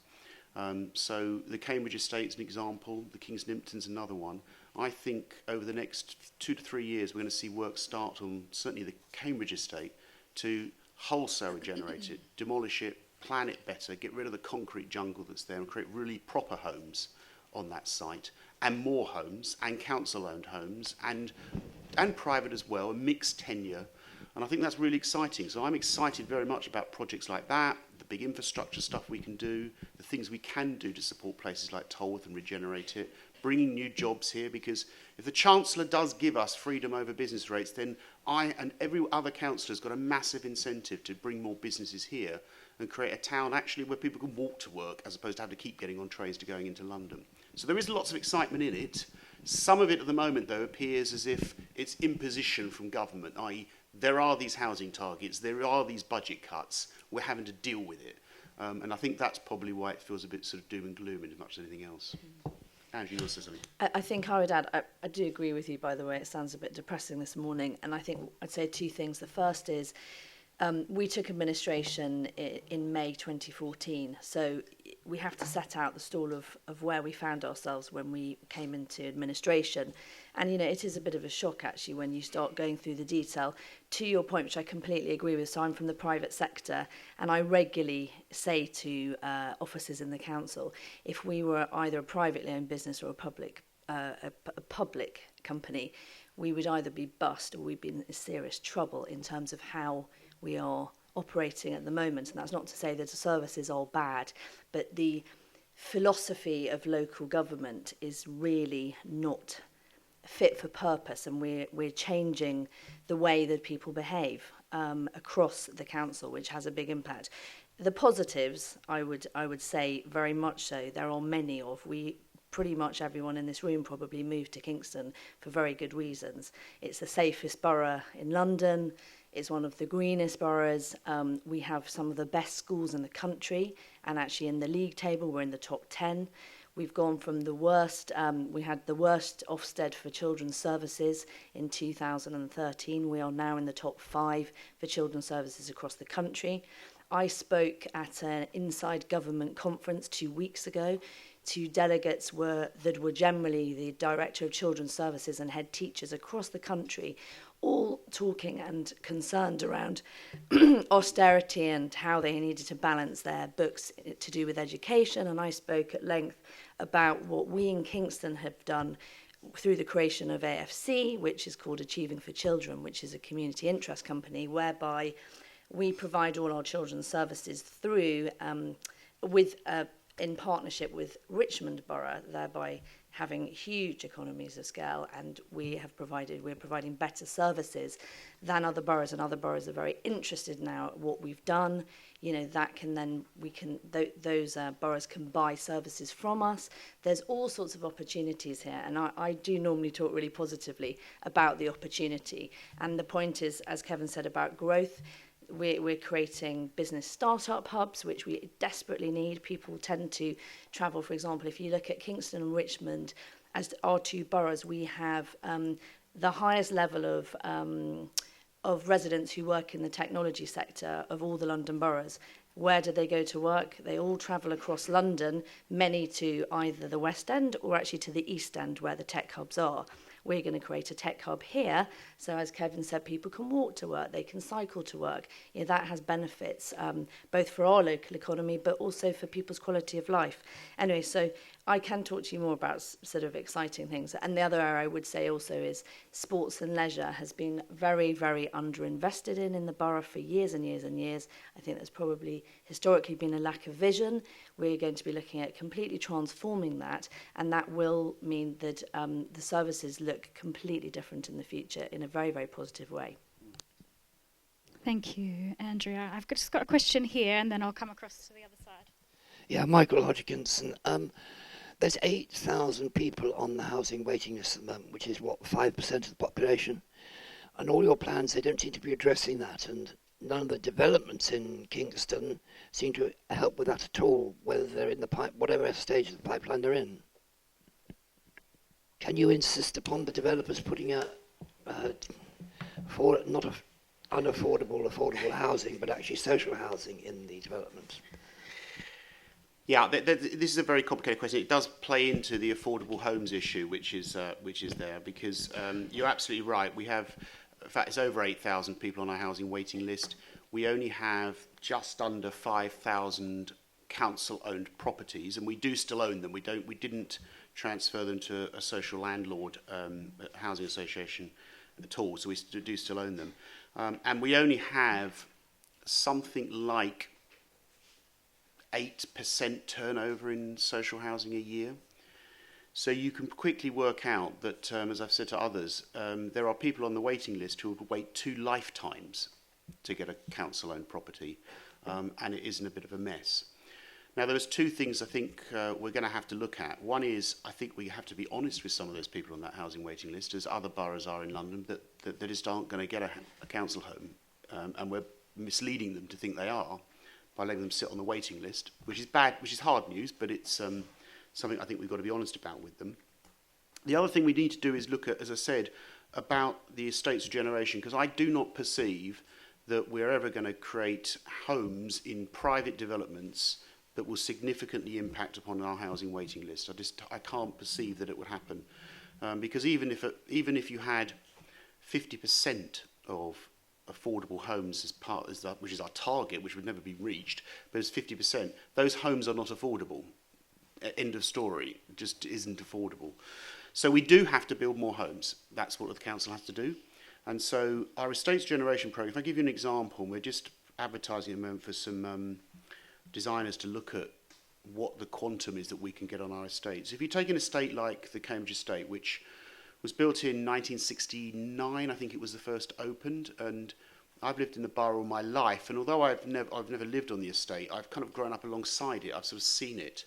So the Cambridge Estate's an example, the Kingston Impton's another one. I think over the next 2 to 3 years we're going to see work start on certainly the Cambridge Estate to wholesale regenerate it, demolish it, plan it better, get rid of the concrete jungle that's there and create really proper homes on that site, and more homes, and council-owned homes, and private as well, and mixed tenure. And I think that's really exciting. So I'm excited very much about projects like that, the big infrastructure stuff we can do, the things we can do to support places like Tolworth and regenerate it, bringing new jobs here, because if the Chancellor does give us freedom over business rates, then I and every other councillor has got a massive incentive to bring more businesses here and create a town actually where people can walk to work as opposed to have to keep getting on trains to going into London. So there is lots of excitement in it. Some of it at the moment, though, appears as if it's imposition from government, i.e. there are these housing targets, there are these budget cuts, we're having to deal with it. And I think that's probably why it feels a bit sort of doom and gloom in as much as anything else. Andrew, you want to say something?
I think I would add, I do agree with you, by the way. It sounds a bit depressing this morning. And I think I'd say two things. The first is we took administration in May 2014. So we have to set out the stall of where we found ourselves when we came into administration. And, you know, it is a bit of a shock, actually, when you start going through the detail. To your point, which I completely agree with, so I'm from the private sector, and I regularly say to officers in the council, if we were either a privately owned business or a public company, we would either be bust or we'd be in serious trouble in terms of how we are operating at the moment. And that's not to say that the services are bad, but the philosophy of local government is really not fit for purpose, and we're changing the way that people behave across the council, which has a big impact. The positives, I would say very much so. There are many of. Pretty much everyone in this room probably moved to Kingston for very good reasons. It's the safest borough in London. It's one of the greenest boroughs. We have some of the best schools in the country, and actually in the league table we're in the top 10. We've gone from the worst, we had the worst Ofsted for children's services in 2013. We are now in the top 5 for children's services across the country. I spoke at an inside government conference 2 weeks ago to delegates that were generally the Director of Children's Services and head teachers across the country, all talking and concerned around austerity and how they needed to balance their books to do with education. And I spoke at length about what we in Kingston have done through the creation of AFC, which is called Achieving for Children, which is a community interest company whereby we provide all our children's services through in partnership with Richmond Borough, thereby having huge economies of scale, and we're providing better services than other boroughs, and other boroughs are very interested now at what we've done. You know, that can then those boroughs can buy services from us. There's all sorts of opportunities here, and I do normally talk really positively about the opportunity. And the point is, as Kevin said, about growth. We're creating business startup hubs, which we desperately need. People tend to travel. For example, if you look at Kingston and Richmond as our 2 boroughs, we have the highest level of residents who work in the technology sector of all the London boroughs. Where do they go to work? They all travel across London, many to either the West End or actually to the East End, where the tech hubs are. We're going to create a tech hub here, so as Kevin said, people can walk to work, they can cycle to work. You know, that has benefits, both for our local economy, but also for people's quality of life. Anyway, so I can talk to you more about sort of exciting things. And the other area I would say also is sports and leisure has been very, very underinvested in the borough for years and years and years. I think there's probably historically been a lack of vision. We're going to be looking at completely transforming that, and that will mean that the services look completely different in the future in a very, very positive way.
Thank you, Andrea. I've just got a question here, and then I'll come across to the other side.
Yeah, Michael Hodgkinson. There's 8,000 people on the housing waiting list at the moment, which is, 5% of the population? And all your plans, they don't seem to be addressing that, and none of the developments in Kingston seem to help with that at all, whether they're in the whatever stage of the pipeline they're in. Can you insist upon the developers putting not affordable housing, but actually social housing in the development?
Yeah, this is a very complicated question. It does play into the affordable homes issue, which is there, because you're absolutely right. We have, in fact, it's over 8,000 people on our housing waiting list. we only have just under 5,000 council-owned properties, and we do still own them. We didn't transfer them to a social landlord housing association at all, so we do still own them. And we only have something like 8% turnover in social housing a year. So you can quickly work out that, as I've said to others, there are people on the waiting list who would wait 2 lifetimes to get a council-owned property, and it is in a bit of a mess. Now, there's 2 things I think we're going to have to look at. One is, I think we have to be honest with some of those people on that housing waiting list, as other boroughs are in London, that just aren't going to get a council home, and we're misleading them to think they are by letting them sit on the waiting list, which is bad, which is hard news, but it's something I think we've got to be honest about with them. The other thing we need to do is look at, as I said, about the estates regeneration, because I do not perceive that we're ever going to create homes in private developments that will significantly impact upon our housing waiting list. I can't perceive that it would happen, because even if you had 50% of affordable homes as part as that, which is our target, which would never be reached, but as 50%, those homes are not affordable. End of story. It just isn't affordable. So we do have to build more homes. That's what the council has to do. And so our estates generation programme, if I give you an example, we're just advertising at the moment for some designers to look at what the quantum is that we can get on our estates. If you take an estate like the Cambridge estate, which was built in 1969, I think it was the first opened, and I've lived in the borough all my life, and although I've never lived on the estate, I've kind of grown up alongside it. I've sort of seen it,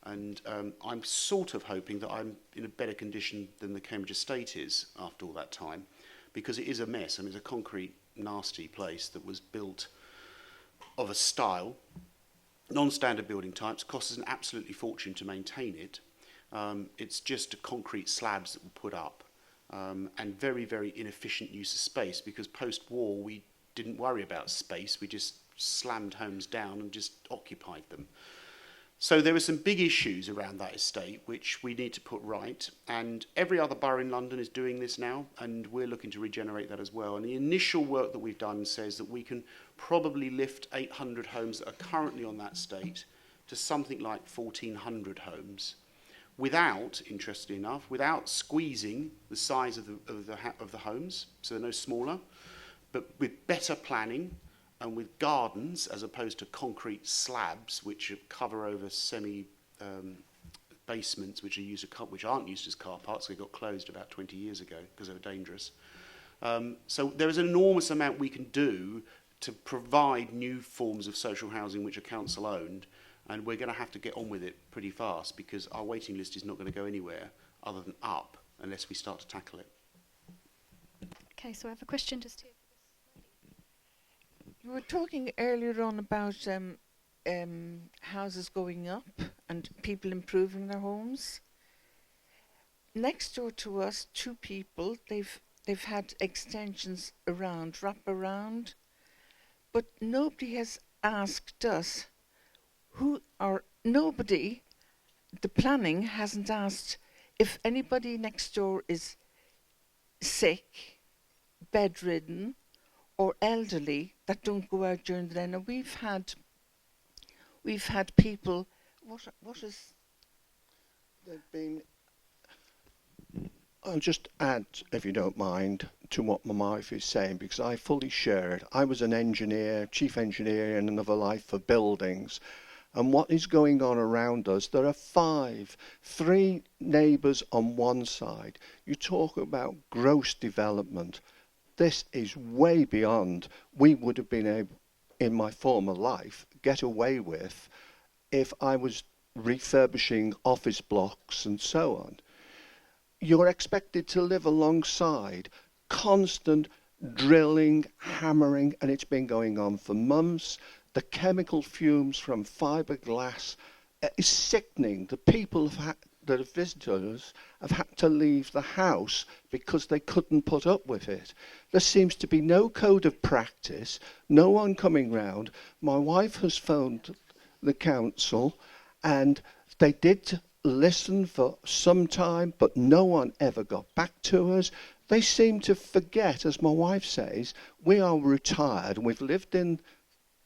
and I'm sort of hoping that I'm in a better condition than the Cambridge estate is after all that time, because it is a mess. I mean, it's a concrete, nasty place that was built of a style, non-standard building types, costs us an absolutely fortune to maintain it. It's just concrete slabs that were put up, and very, very inefficient use of space, because post-war we didn't worry about space, we just slammed homes down and just occupied them. So there were some big issues around that estate which we need to put right, and every other borough in London is doing this now, and we're looking to regenerate that as well. And the initial work that we've done says that we can probably lift 800 homes that are currently on that estate to something like 1,400 homes, without, interestingly enough, without squeezing the size of the homes, so they're no smaller, but with better planning and with gardens as opposed to concrete slabs which cover over semi basements which aren't used as car parks. They got closed about 20 years ago because they were dangerous. So there is an enormous amount we can do to provide new forms of social housing which are council owned, and we're going to have to get on with it pretty fast, because our waiting list is not going to go anywhere other than up unless we start to tackle it.
Okay, so I have a question just here.
You were talking earlier on about houses going up and people improving their homes. Next door to us, 2 people, they've had extensions around, wrap around, but nobody has asked us the planning hasn't asked if anybody next door is sick, bedridden, or elderly that don't go out during the day. Now we've had people. What is?
There've been. I'll just add, if you don't mind, to what my wife is saying, because I fully share it. I was an engineer, chief engineer in another life for buildings, and what is going on around us? There are 3 neighbours on one side. You talk about gross development. This is way beyond we would have been able, in my former life, get away with if I was refurbishing office blocks and so on. You're expected to live alongside constant drilling, hammering, and it's been going on for months. The chemical fumes from fiberglass is sickening. The people that have visited us have had to leave the house because they couldn't put up with it. There seems to be no code of practice, no one coming round. My wife has phoned the council, and they did listen for some time, but no one ever got back to us. They seem to forget, as my wife says, we are retired and we've lived in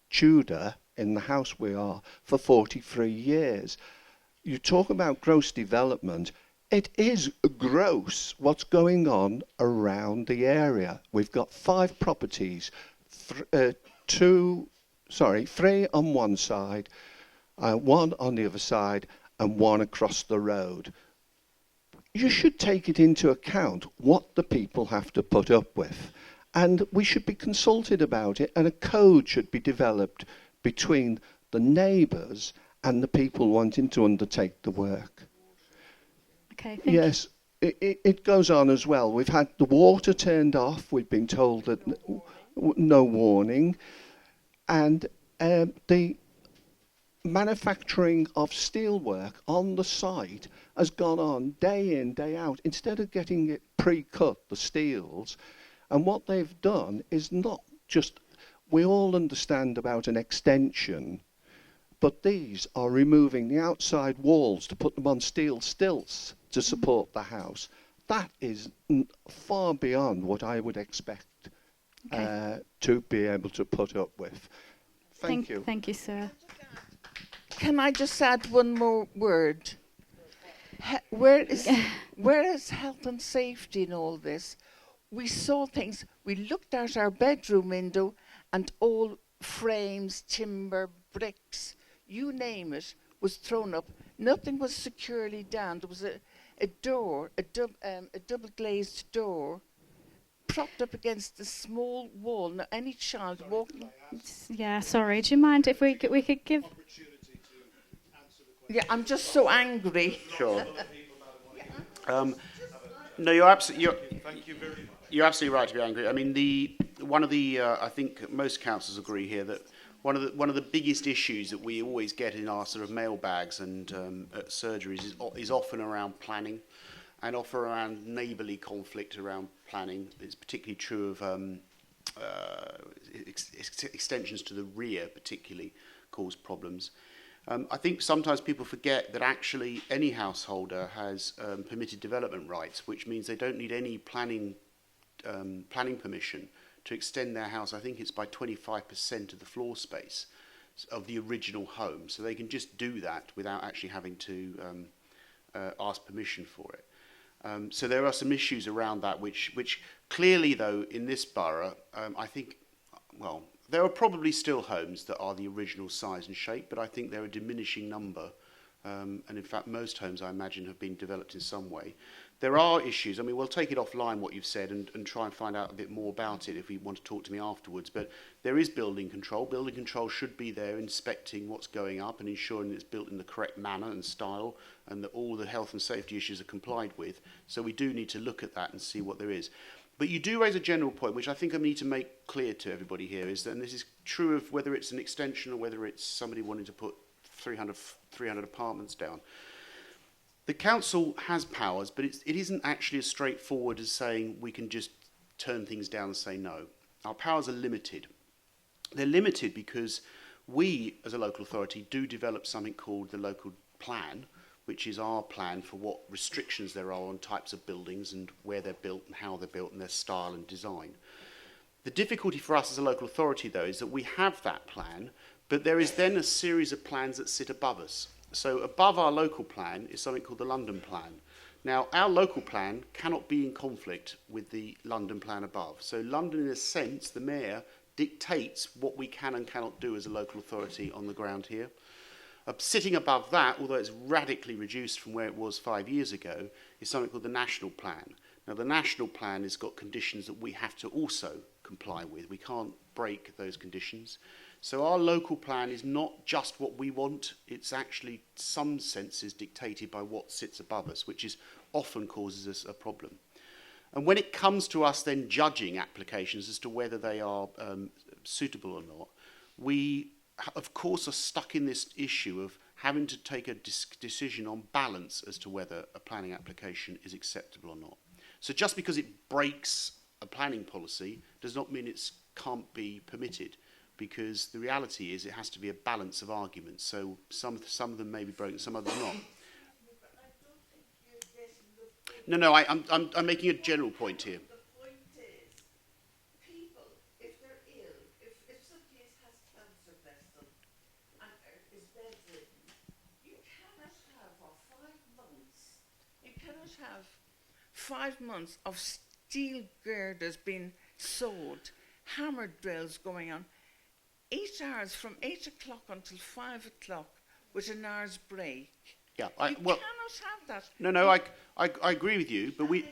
Tudor, in the house we are, for 43 years. You talk about gross development. It is gross what's going on around the area. We've got 5 properties, 3 on one side, 1 on the other side, and 1 across the road. You should take it into account what the people have to put up with. And we should be consulted about it, and a code should be developed between the neighbours and the people wanting to undertake the work.
Okay, thank
yes, it goes on as well. We've had the water turned off. We've been told that no warning. And the manufacturing of steelwork on the site has gone on day in, day out. Instead of getting it pre-cut, the steels, and what they've done is not just, we all understand about an extension, but these are removing the outside walls to put them on steel stilts to support the house. That is far beyond what I would expect to be able to put up with. Thank you.
Thank you, sir.
Can I just add one more word? Where is health and safety in all this? We saw things, we looked out our bedroom window and all frames, timber, bricks, you name it, was thrown up. Nothing was securely down. There was a door, a double glazed door, propped up against the small wall. Now, any child walking...
Yeah, sorry. Do you mind if we could give...
Yeah, I'm just so angry.
Sure. No, you're absolutely right to be angry. I mean, one of the I think most councillors agree here that one of the biggest issues that we always get in our sort of mailbags and at surgeries is often around planning, and often around neighbourly conflict around planning. It's particularly true of extensions to the rear, particularly cause problems. I think sometimes people forget that actually any householder has permitted development rights, which means they don't need any planning permission to extend their house. I think it's by 25% of the floor space of the original home. So they can just do that without actually having to ask permission for it. So there are some issues around that, which clearly, though, in this borough, I think, well, there are probably still homes that are the original size and shape, but I think they're a diminishing number. And in fact, most homes, I imagine, have been developed in some way. There are issues. I mean, we'll take it offline, what you've said, and try and find out a bit more about it if you want to talk to me afterwards. But there is building control. Building control should be there inspecting what's going up and ensuring that it's built in the correct manner and style and that all the health and safety issues are complied with. So we do need to look at that and see what there is. But you do raise a general point, which I think I need to make clear to everybody here, is that, and this is true of whether it's an extension or whether it's somebody wanting to put 300 apartments down. The council has powers, but it isn't actually as straightforward as saying we can just turn things down and say no. Our powers are limited. They're limited because we, as a local authority, do develop something called the local plan, which is our plan for what restrictions there are on types of buildings and where they're built and how they're built and their style and design. The difficulty for us as a local authority, though, is that we have that plan, but there is then a series of plans that sit above us. So above our local plan is something called the London plan. Now, our local plan cannot be in conflict with the London plan above. So London, in a sense, the mayor dictates what we can and cannot do as a local authority on the ground here. Sitting above that, although it's radically reduced from where it was 5 years ago, is something called the national plan. Now, the national plan has got conditions that we have to also comply with. We can't break those conditions. So our local plan is not just what we want. It's actually, some senses, dictated by what sits above us, which is often causes us a problem. And when it comes to us then judging applications as to whether they are suitable or not, we of course, are stuck in this issue of having to take a decision on balance as to whether a planning application is acceptable or not. So just because it breaks a planning policy does not mean it can't be permitted, because the reality is it has to be a balance of arguments. So some of them may be broken, some of them not. No, I'm making a general point here.
have 5 months of steel girders being sewed, hammer drills going on, 8 hours from 8 o'clock until 5 o'clock with an hour's break.
Yeah,
You cannot have that.
No, I agree with you, but we...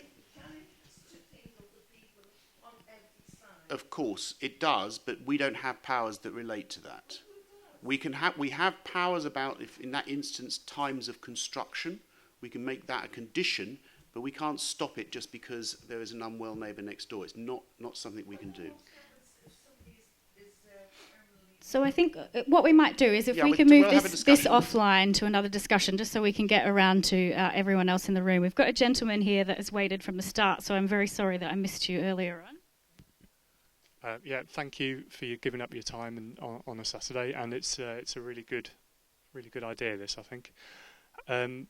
Of course, it does, but we don't have powers that relate to that. We have powers about, if in that instance, times of construction. We can make that a condition, but we can't stop it just because there is an unwell neighbour next door. It's not something we can do.
So I think what we might do is if we can move this offline to another discussion, just so we can get around to everyone else in the room. We've got a gentleman here that has waited from the start, so I'm very sorry that I missed you earlier on.
Yeah, thank you for giving up your time on a Saturday, and it's a really good idea. This, I think. There's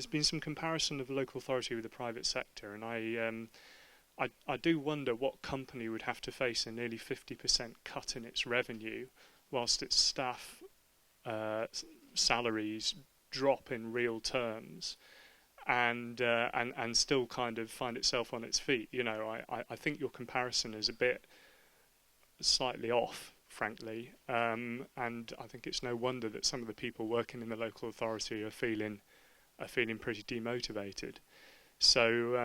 been some comparison of the local authority with the private sector, and I do wonder what company would have to face a nearly 50% cut in its revenue, whilst its staff salaries drop in real terms. And still kind of find itself on its feet. You know, I think your comparison is a bit slightly off, frankly, and I think it's no wonder that some of the people working in the local authority are feeling pretty demotivated. So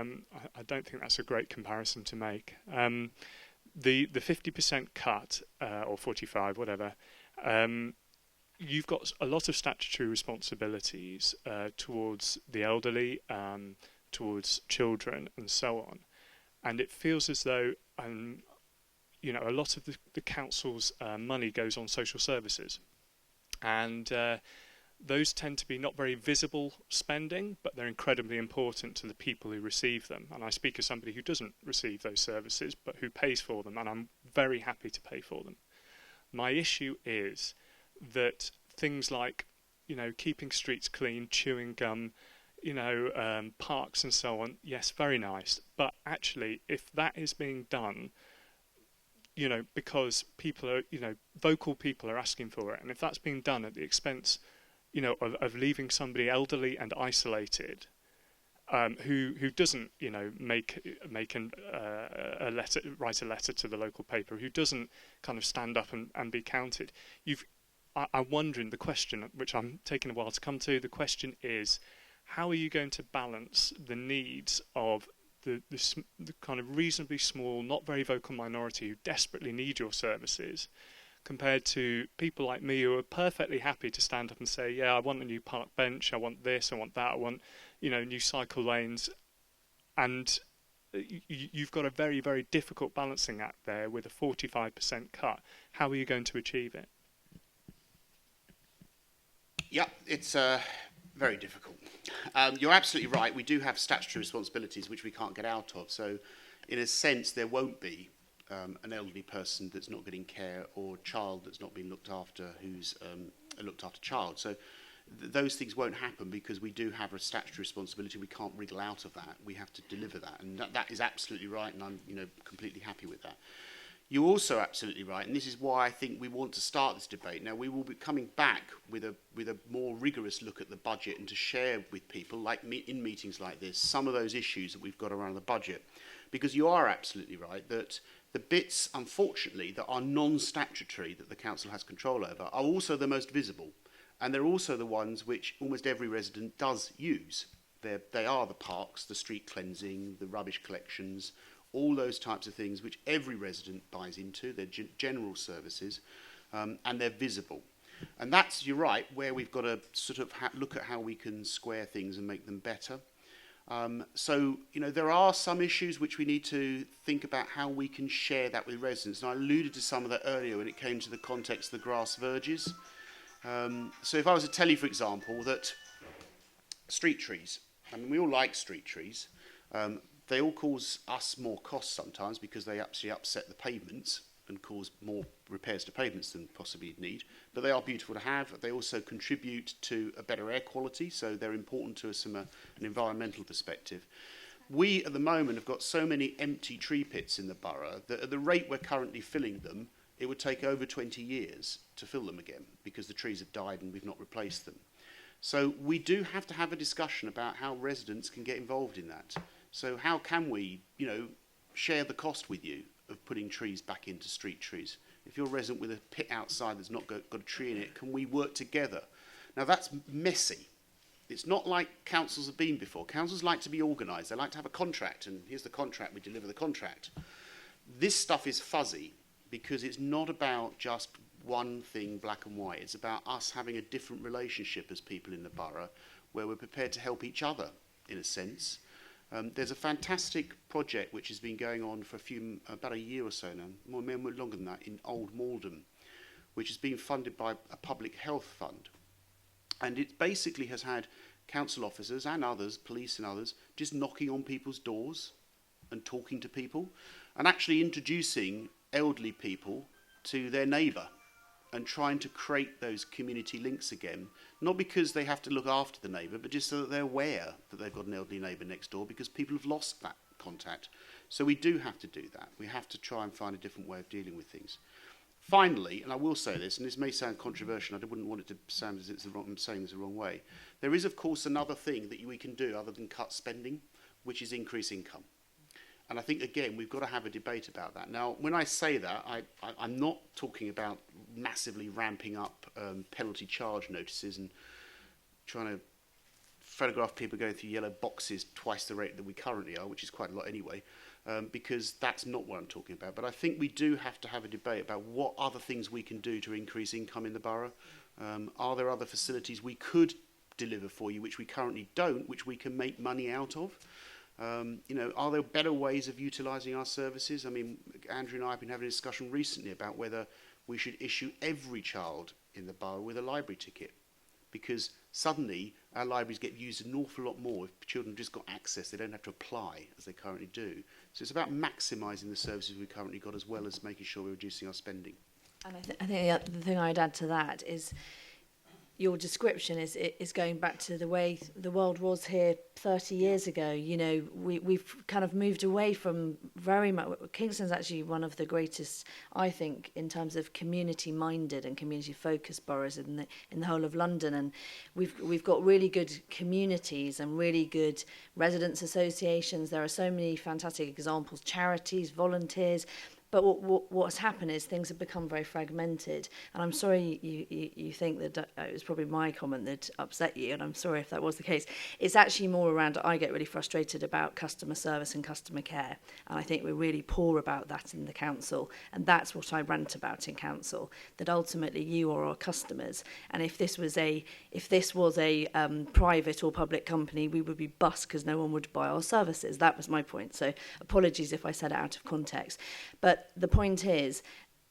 I don't think that's a great comparison to make. The 50% cut or 45, whatever. You've got a lot of statutory responsibilities towards the elderly, towards children, and so on. And it feels as though, a lot of the council's money goes on social services. And those tend to be not very visible spending, but they're incredibly important to the people who receive them. And I speak as somebody who doesn't receive those services, but who pays for them, and I'm very happy to pay for them. My issue is that things like, keeping streets clean, chewing gum, parks and so on, yes, very nice. But actually, if that is being done, because people are, vocal people are asking for it, and if that's being done at the expense, of leaving somebody elderly and isolated, who doesn't, write a letter to the local paper, who doesn't kind of stand up and be counted, I'm wondering, the question, which I'm taking a while to come to, the question is, how are you going to balance the needs of the kind of reasonably small, not very vocal minority who desperately need your services, compared to people like me who are perfectly happy to stand up and say, yeah, I want a new park bench, I want this, I want that, I want, new cycle lanes. And you've got a very, very difficult balancing act there with a 45% cut. How are you going to achieve it?
Yeah, it's very difficult. You're absolutely right. We do have statutory responsibilities which we can't get out of. So, in a sense, there won't be an elderly person that's not getting care or a child that's not being looked after who's a looked after child. So, those things won't happen because we do have a statutory responsibility. We can't wriggle out of that. We have to deliver that, and that is absolutely right. And I'm, completely happy with that. You're also absolutely right, and this is why I think we want to start this debate. Now, we will be coming back with a more rigorous look at the budget and to share with people, like in meetings like this, some of those issues that we've got around the budget. Because you are absolutely right that the bits, unfortunately, that are non-statutory, that the council has control over, are also the most visible. And they're also the ones which almost every resident does use. They are the parks, the street cleansing, the rubbish collections, all those types of things which every resident buys into. They're general services, and they're visible. And that's, you're right, where we've got to sort of look at how we can square things and make them better. So, there are some issues which we need to think about how we can share that with residents. And I alluded to some of that earlier when it came to the context of the grass verges. So if I was to tell you, for example, that street trees, we all like street trees, they all cause us more costs sometimes because they actually upset the pavements and cause more repairs to pavements than possibly need. But they are beautiful to have. They also contribute to a better air quality, so they're important to us from an environmental perspective. We, at the moment, have got so many empty tree pits in the borough that at the rate we're currently filling them, it would take over 20 years to fill them again because the trees have died and we've not replaced them. So we do have to have a discussion about how residents can get involved in that. So how can we, you know, share the cost with you of putting trees back into street trees? If you're a resident with a pit outside that's not got a tree in it, can we work together? Now that's messy. It's not like councils have been before. Councils like to be organised. They like to have a contract, and here's the contract, we deliver the contract. This stuff is fuzzy because it's not about just one thing, black and white. It's about us having a different relationship as people in the borough where we're prepared to help each other, in a sense. There's a fantastic project which has been going on for about a year or so now, more longer than that, in Old Malden, which has been funded by a public health fund. And it basically has had council officers and others, police and others, just knocking on people's doors and talking to people and actually introducing elderly people to their neighbour and trying to create those community links again, not because they have to look after the neighbour, but just so that they're aware that they've got an elderly neighbour next door, because people have lost that contact. So we do have to do that. We have to try and find a different way of dealing with things. Finally, and I will say this, and this may sound controversial, I wouldn't want it to sound as it's I'm saying this the wrong way. There is, of course, another thing that we can do other than cut spending, which is increase income. And I think, again, we've got to have a debate about that. Now, when I say that, I'm not talking about massively ramping up penalty charge notices and trying to photograph people going through yellow boxes twice the rate that we currently are, which is quite a lot anyway, because that's not what I'm talking about. But I think we do have to have a debate about what other things we can do to increase income in the borough. Are there other facilities we could deliver for you which we currently don't, which we can make money out of? You know, are there better ways of utilising our services? I mean, Andrew and I have been having a discussion recently about whether we should issue every child in the borough with a library ticket, because suddenly our libraries get used an awful lot more if children have just got access. They don't have to apply as they currently do. So it's about maximising the services we've currently got as well as making sure we're reducing our spending.
And I think the thing I'd add to that is your description is going back to the way the world was here 30 years ago. You know, we've kind of moved away from very much. Kingston's actually one of the greatest, I think, in terms of community-minded and community-focused boroughs in the whole of London. And we've got really good communities and really good residents' associations. There are so many fantastic examples, charities, volunteers. But what's happened is things have become very fragmented. And I'm sorry you think that it was probably my comment that upset you, and I'm sorry if that was the case. It's actually more around, I get really frustrated about customer service and customer care. And I think we're really poor about that in the council. And that's what I rant about in council, that ultimately you are our customers. And if this was a private or public company, we would be bust because no one would buy our services. That was my point. So apologies if I said it out of context. But the point is,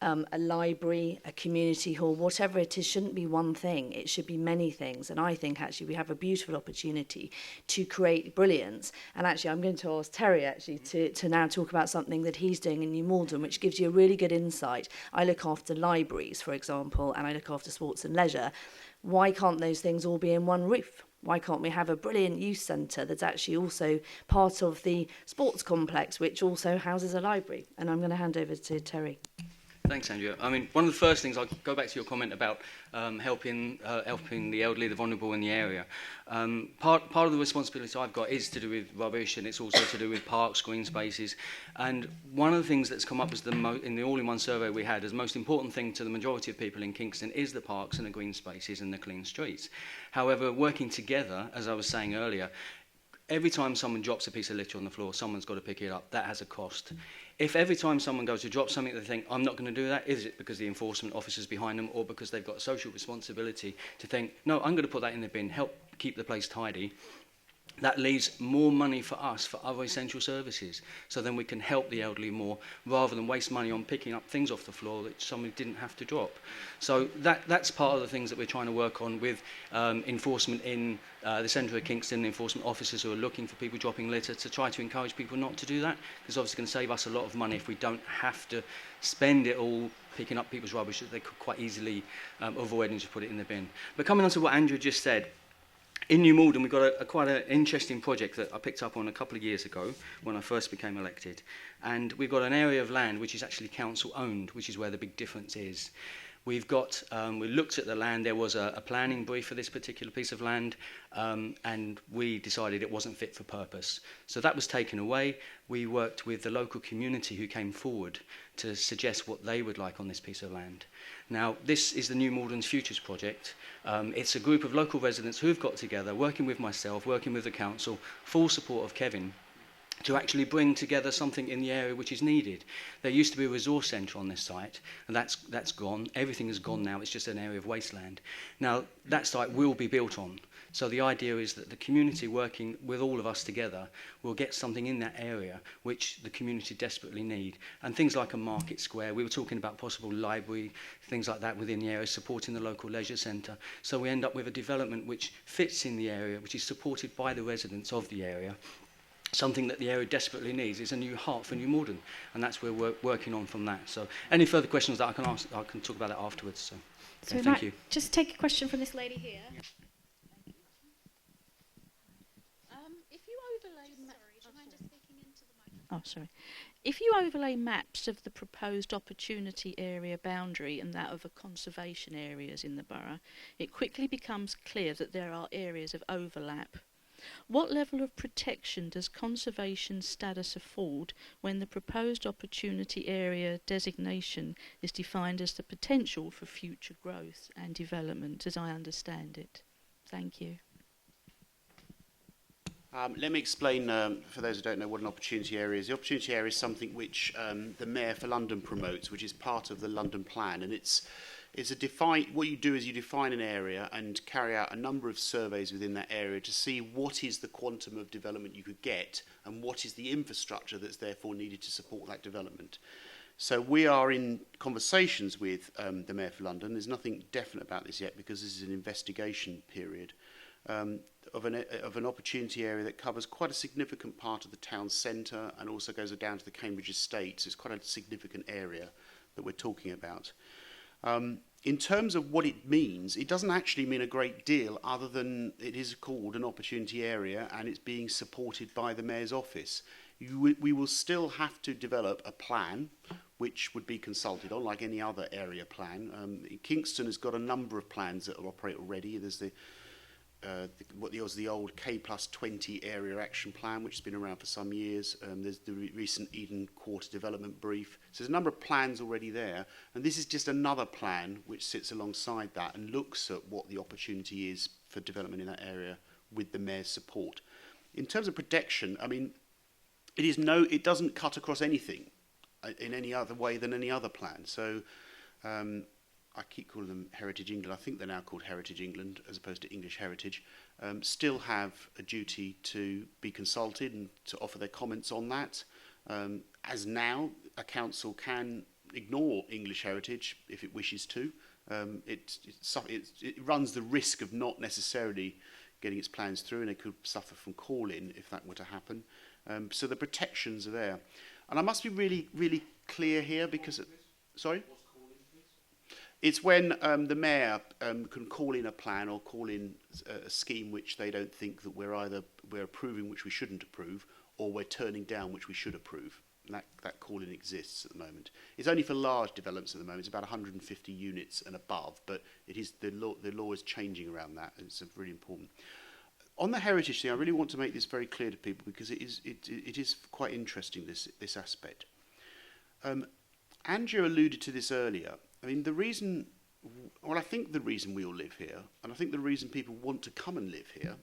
a library, a community hall, whatever it is, shouldn't be one thing. It should be many things. And I think actually we have a beautiful opportunity to create brilliance. And actually I'm going to ask Terry actually to now talk about something that he's doing in New Malden, which gives you a really good insight. I look after libraries, for example, and I look after sports and leisure. Why can't those things all be in one roof? Why can't we have a brilliant youth centre that's actually also part of the sports complex, which also houses a library? And I'm going to hand over to Terry.
Thanks, Andrea. I mean, one of the first things, I'll go back to your comment about helping the elderly, the vulnerable in the area. Part of the responsibility I've got is to do with rubbish, and it's also to do with parks, green spaces. And one of the things that's come up as in the all-in-one survey we had as the most important thing to the majority of people in Kingston is the parks and the green spaces and the clean streets. However, working together, as I was saying earlier, every time someone drops a piece of litter on the floor, someone's got to pick it up. That has a cost. If every time someone goes to drop something, they think, I'm not going to do that, is it because the enforcement officer's behind them or because they've got a social responsibility to think, no, I'm going to put that in the bin, help keep the place tidy? That leaves more money for us for other essential services. So then we can help the elderly more rather than waste money on picking up things off the floor that somebody didn't have to drop. So that's part of the things that we're trying to work on with enforcement in the centre of Kingston, enforcement officers who are looking for people dropping litter to try to encourage people not to do that, because obviously it's going to save us a lot of money if we don't have to spend it all picking up people's rubbish that they could quite easily avoid and just put it in the bin. But coming on to what Andrew just said, in New Malden, we've got quite an interesting project that I picked up on a couple of years ago when I first became elected. And we've got an area of land which is actually council-owned, which is where the big difference is. We've got, we looked at the land, there was a planning brief for this particular piece of land, and we decided it wasn't fit for purpose. So that was taken away. We worked with the local community who came forward to suggest what they would like on this piece of land. Now, this is the New Malden's Futures Project. It's a group of local residents who've got together, working with myself, working with the council, full support of Kevin, to actually bring together something in the area which is needed. There used to be a resource centre on this site, and that's gone. Everything is gone now, it's just an area of wasteland. Now, that site will be built on. So the idea is that the community, working with all of us together, will get something in that area which the community desperately need. And things like a market square, we were talking about possible library, things like that within the area, supporting the local leisure centre. So we end up with a development which fits in the area, which is supported by the residents of the area. Something that the area desperately needs is a new heart for New Malden, and that's where we're working on from that. So any further questions that I can ask, I can talk about that afterwards. So
So
thank you.
Just take a question from this lady here.
If you overlay maps of the proposed opportunity area boundary and that of the conservation areas in the borough, it quickly becomes clear that there are areas of overlap. What level of protection does conservation status afford when the proposed opportunity area designation is defined as the potential for future growth and development, as I understand it? Thank you.
Let me explain, for those who don't know, what an opportunity area is. The opportunity area is something which the Mayor for London promotes, which is part of the London Plan, and it's a what you do is you define an area and carry out a number of surveys within that area to see what is the quantum of development you could get and what is the infrastructure that's therefore needed to support that development. So we are in conversations with the Mayor for London. There's nothing definite about this yet because this is an investigation period. Of an opportunity area that covers quite a significant part of the town centre and also goes down to the Cambridge estate. So it's quite a significant area that we're talking about. In terms of what it means, it doesn't actually mean a great deal other than it is called an opportunity area and it's being supported by the Mayor's office. We will still have to develop a plan which would be consulted on like any other area plan. Kingston has got a number of plans that operate already. There's what was the old K+20 area action plan, which has been around for some years. There's the recent Eden Quarter development brief. So there's a number of plans already there. And this is just another plan which sits alongside that and looks at what the opportunity is for development in that area with the Mayor's support. In terms of protection, I mean, it doesn't cut across anything in any other way than any other plan. So I keep calling them Heritage England. I think they're now called Heritage England as opposed to English Heritage. Still have a duty to be consulted and to offer their comments on that. As now, a council can ignore English Heritage if it wishes to. It runs the risk of not necessarily getting its plans through, and it could suffer from call-in if that were to happen. So the protections are there. And I must be really, really clear here because... Sorry? It's when the Mayor can call in a plan or call in a scheme which they don't think that we're approving which we shouldn't approve, or we're turning down which we should approve. And that call-in exists at the moment. It's only for large developments at the moment. It's about 150 units and above, but it is the law is changing around that, and it's really important. On the heritage thing, I really want to make this very clear to people because it is quite interesting, this aspect. Andrew alluded to this earlier. I mean, I think the reason we all live here, and I think the reason people want to come and live here,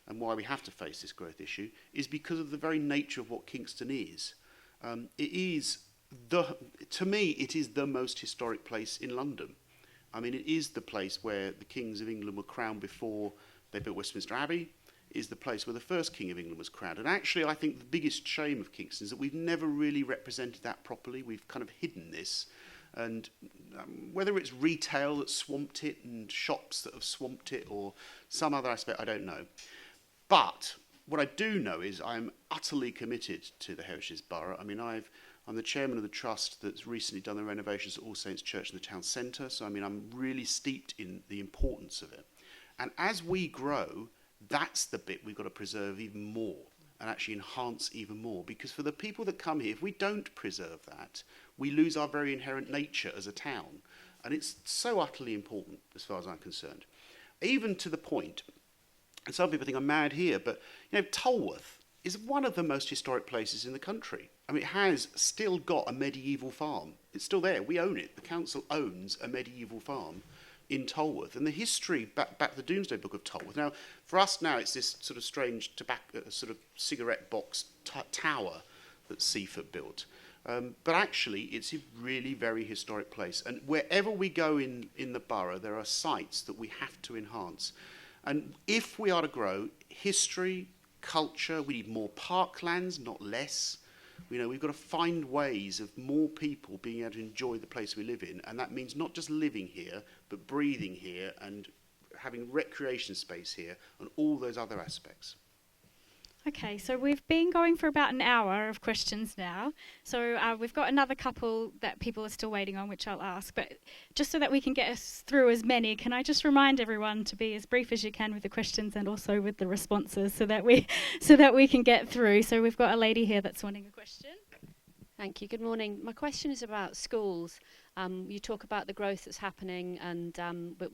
and why we have to face this growth issue, is because of the very nature of what Kingston is. To me, it is the most historic place in London. I mean, it is the place where the kings of England were crowned before they built Westminster Abbey. It is the place where the first king of England was crowned. And actually, I think the biggest shame of Kingston is that we've never really represented that properly. We've kind of hidden this. And whether it's retail that swamped it and shops that have swamped it or some other aspect, I don't know. But what I do know is I'm utterly committed to the Heritage Borough. I mean, I'm the chairman of the trust that's recently done the renovations at All Saints Church in the town centre. So, I mean, I'm really steeped in the importance of it. And as we grow, that's the bit we've got to preserve even more and actually enhance even more. Because for the people that come here, if we don't preserve that, we lose our very inherent nature as a town. And it's so utterly important as far as I'm concerned. Even to the point, and some people think I'm mad here, but Tolworth is one of the most historic places in the country. I mean, it has still got a medieval farm. It's still there. We own it. The council owns a medieval farm in Tolworth. And the history, back the Domesday Book of Tolworth. Now, for us now, it's this sort of strange sort of cigarette box tower that Seaford built. But actually, it's a really very historic place. And wherever we go in the borough, there are sites that we have to enhance. And if we are to grow history, culture, we need more parklands, not less. We've got to find ways of more people being able to enjoy the place we live in. And that means not just living here, but breathing here and having recreation space here and all those other aspects.
Okay, so we've been going for about an hour of questions now. So we've got another couple that people are still waiting on, which I'll ask. But just so that we can get us through as many, can I just remind everyone to be as brief as you can with the questions and also with the responses, so that we can get through. So we've got a lady here that's wanting a question.
Thank you. Good morning. My question is about schools. You talk about the growth that's happening, but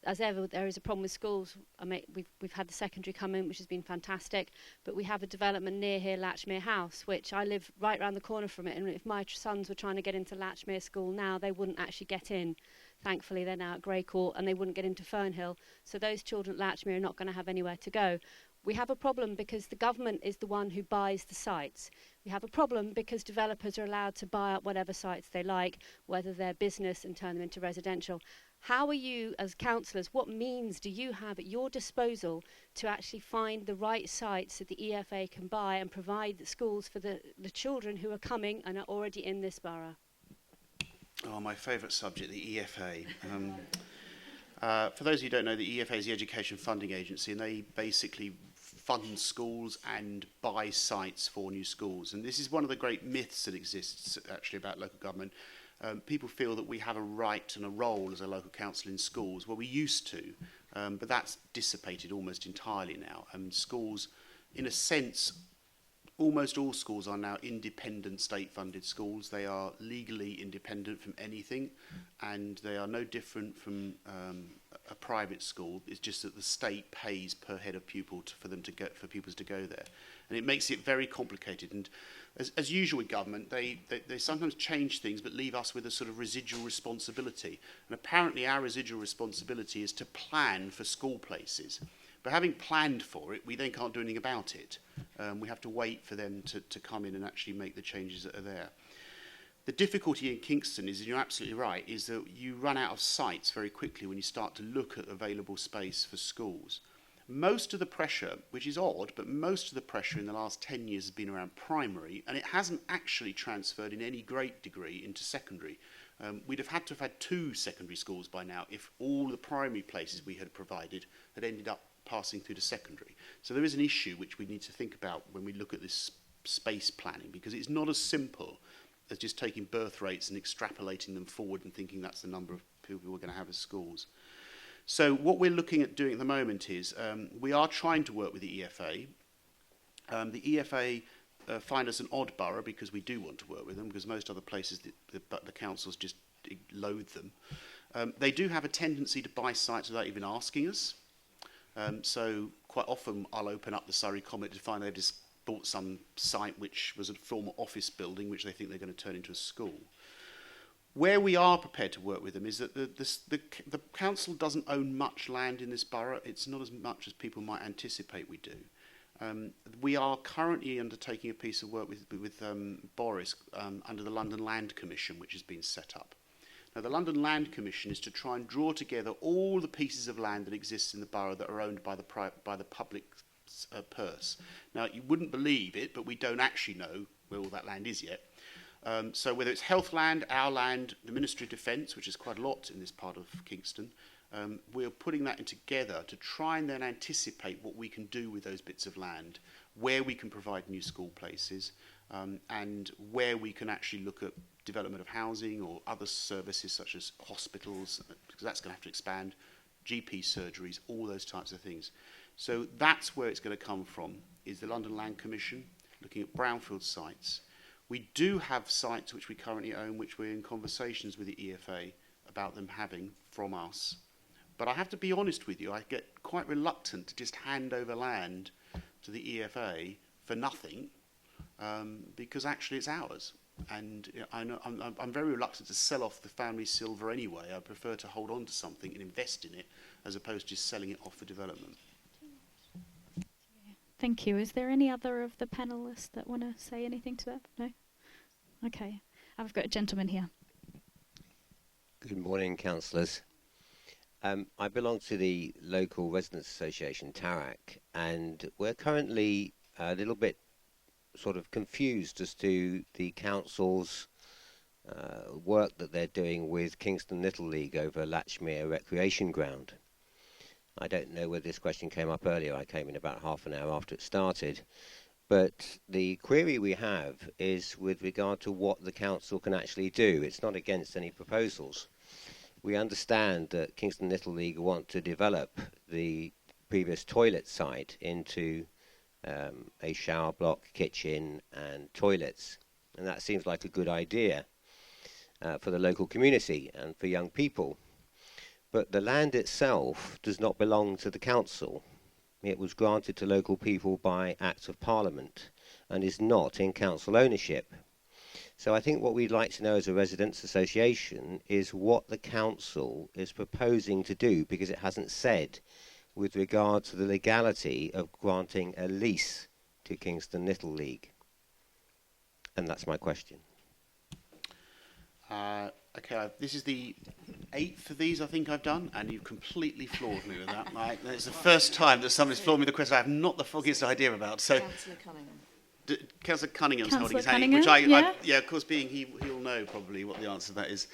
as ever, there is a problem with schools. We've had the secondary come in, which has been fantastic, but we have a development near here, Latchmere House, which I live right round the corner from it, and if my sons were trying to get into Latchmere School now, they wouldn't actually get in. Thankfully, they're now at Grey Court, and they wouldn't get into Fernhill, so those children at Latchmere are not going to have anywhere to go. We have a problem because the government is the one who buys the sites. We have a problem because developers are allowed to buy up whatever sites they like, whether they're business, and turn them into residential. How are you, as councillors, what means do you have at your disposal to actually find the right sites that the EFA can buy and provide the schools for the children who are coming and are already in this borough?
Oh, my favourite subject, the EFA. For those who don't know, the EFA is the Education Funding Agency, and they basically fund schools and buy sites for new schools. And this is one of the great myths that exists, actually, about local government. People feel that we have a right and a role as a local council in schools. Well, we used to, but that's dissipated almost entirely now. Schools, in a sense, almost all schools are now independent state-funded schools. They are legally independent from anything, and they are no different from a private school. It's just that the state pays per head of pupil for pupils to go there, and it makes it very complicated. And as usual with government, they sometimes change things but leave us with a sort of residual responsibility. And apparently our residual responsibility is to plan for school places. But having planned for it, we then can't do anything about it. We have to wait for them to come in and actually make the changes that are there. The difficulty in Kingston is, and you're absolutely right, is that you run out of sites very quickly when you start to look at available space for schools. Most of the pressure, which is odd, but most of the pressure in the last 10 years has been around primary, and it hasn't actually transferred in any great degree into secondary. We'd have had to have had 2 secondary schools by now if all the primary places we had provided had ended up passing through to secondary. So there is an issue which we need to think about when we look at this space planning, because it's not as simple as just taking birth rates and extrapolating them forward and thinking that's the number of people we're going to have as schools. So what we're looking at doing at the moment is we are trying to work with the EFA. The EFA find us an odd borough because we do want to work with them, because most other places the councils just loathe them. They do have a tendency to buy sites without even asking us. So quite often I'll open up the Surrey Comet to find they've just bought some site which was a former office building which they think they're going to turn into a school. Where we are prepared to work with them is that the council doesn't own much land in this borough. It's not as much as people might anticipate we do. We are currently undertaking a piece of work with Boris under the London Land Commission, which has been set up. Now, the London Land Commission is to try and draw together all the pieces of land that exist in the borough that are owned by the public purse. Now, you wouldn't believe it, but we don't actually know where all that land is yet. So whether it's health land, our land, the Ministry of Defence, which is quite a lot in this part of Kingston, we're putting that in together to try and then anticipate what we can do with those bits of land, where we can provide new school places, and where we can actually look at development of housing or other services such as hospitals, because that's going to have to expand, GP surgeries, all those types of things. So that's where it's going to come from, is the London Land Commission, looking at brownfield sites. We do have sites which we currently own, which we're in conversations with the EFA about them having from us. But I have to be honest with you, I get quite reluctant to just hand over land to the EFA for nothing, because actually it's ours. And I know I'm very reluctant to sell off the family silver anyway. I prefer to hold on to something and invest in it as opposed to just selling it off for development.
Thank you. Is there any other of the panellists that want to say anything to that? No? Okay. I've got a gentleman here.
Good morning, councillors. I belong to the local residents association, Tarak, and we're currently a little bit sort of confused as to the council's work that they're doing with Kingston Little League over Latchmere Recreation Ground. I don't know whether this question came up earlier. I came in about half an hour after it started. But the query we have is with regard to what the council can actually do. It's not against any proposals. We understand that Kingston Little League want to develop the previous toilet site into a shower block, kitchen and toilets. And that seems like a good idea for the local community and for young people. But the land itself does not belong to the council. It was granted to local people by Act of Parliament and is not in council ownership. So I think what we'd like to know as a residents' association is what the council is proposing to do, because it hasn't said with regard to the legality of granting a lease to Kingston Little League. And that's my question.
Okay, this is the 8th of these I think I've done, and you've completely floored me with that. It's the first time that somebody's floored me with a question I have not the foggiest idea about. So,
Councillor Cunningham.
Councillor Cunningham's holding his
Cunningham,
hand, which
yeah.
of course, being he'll know probably what the answer to that is.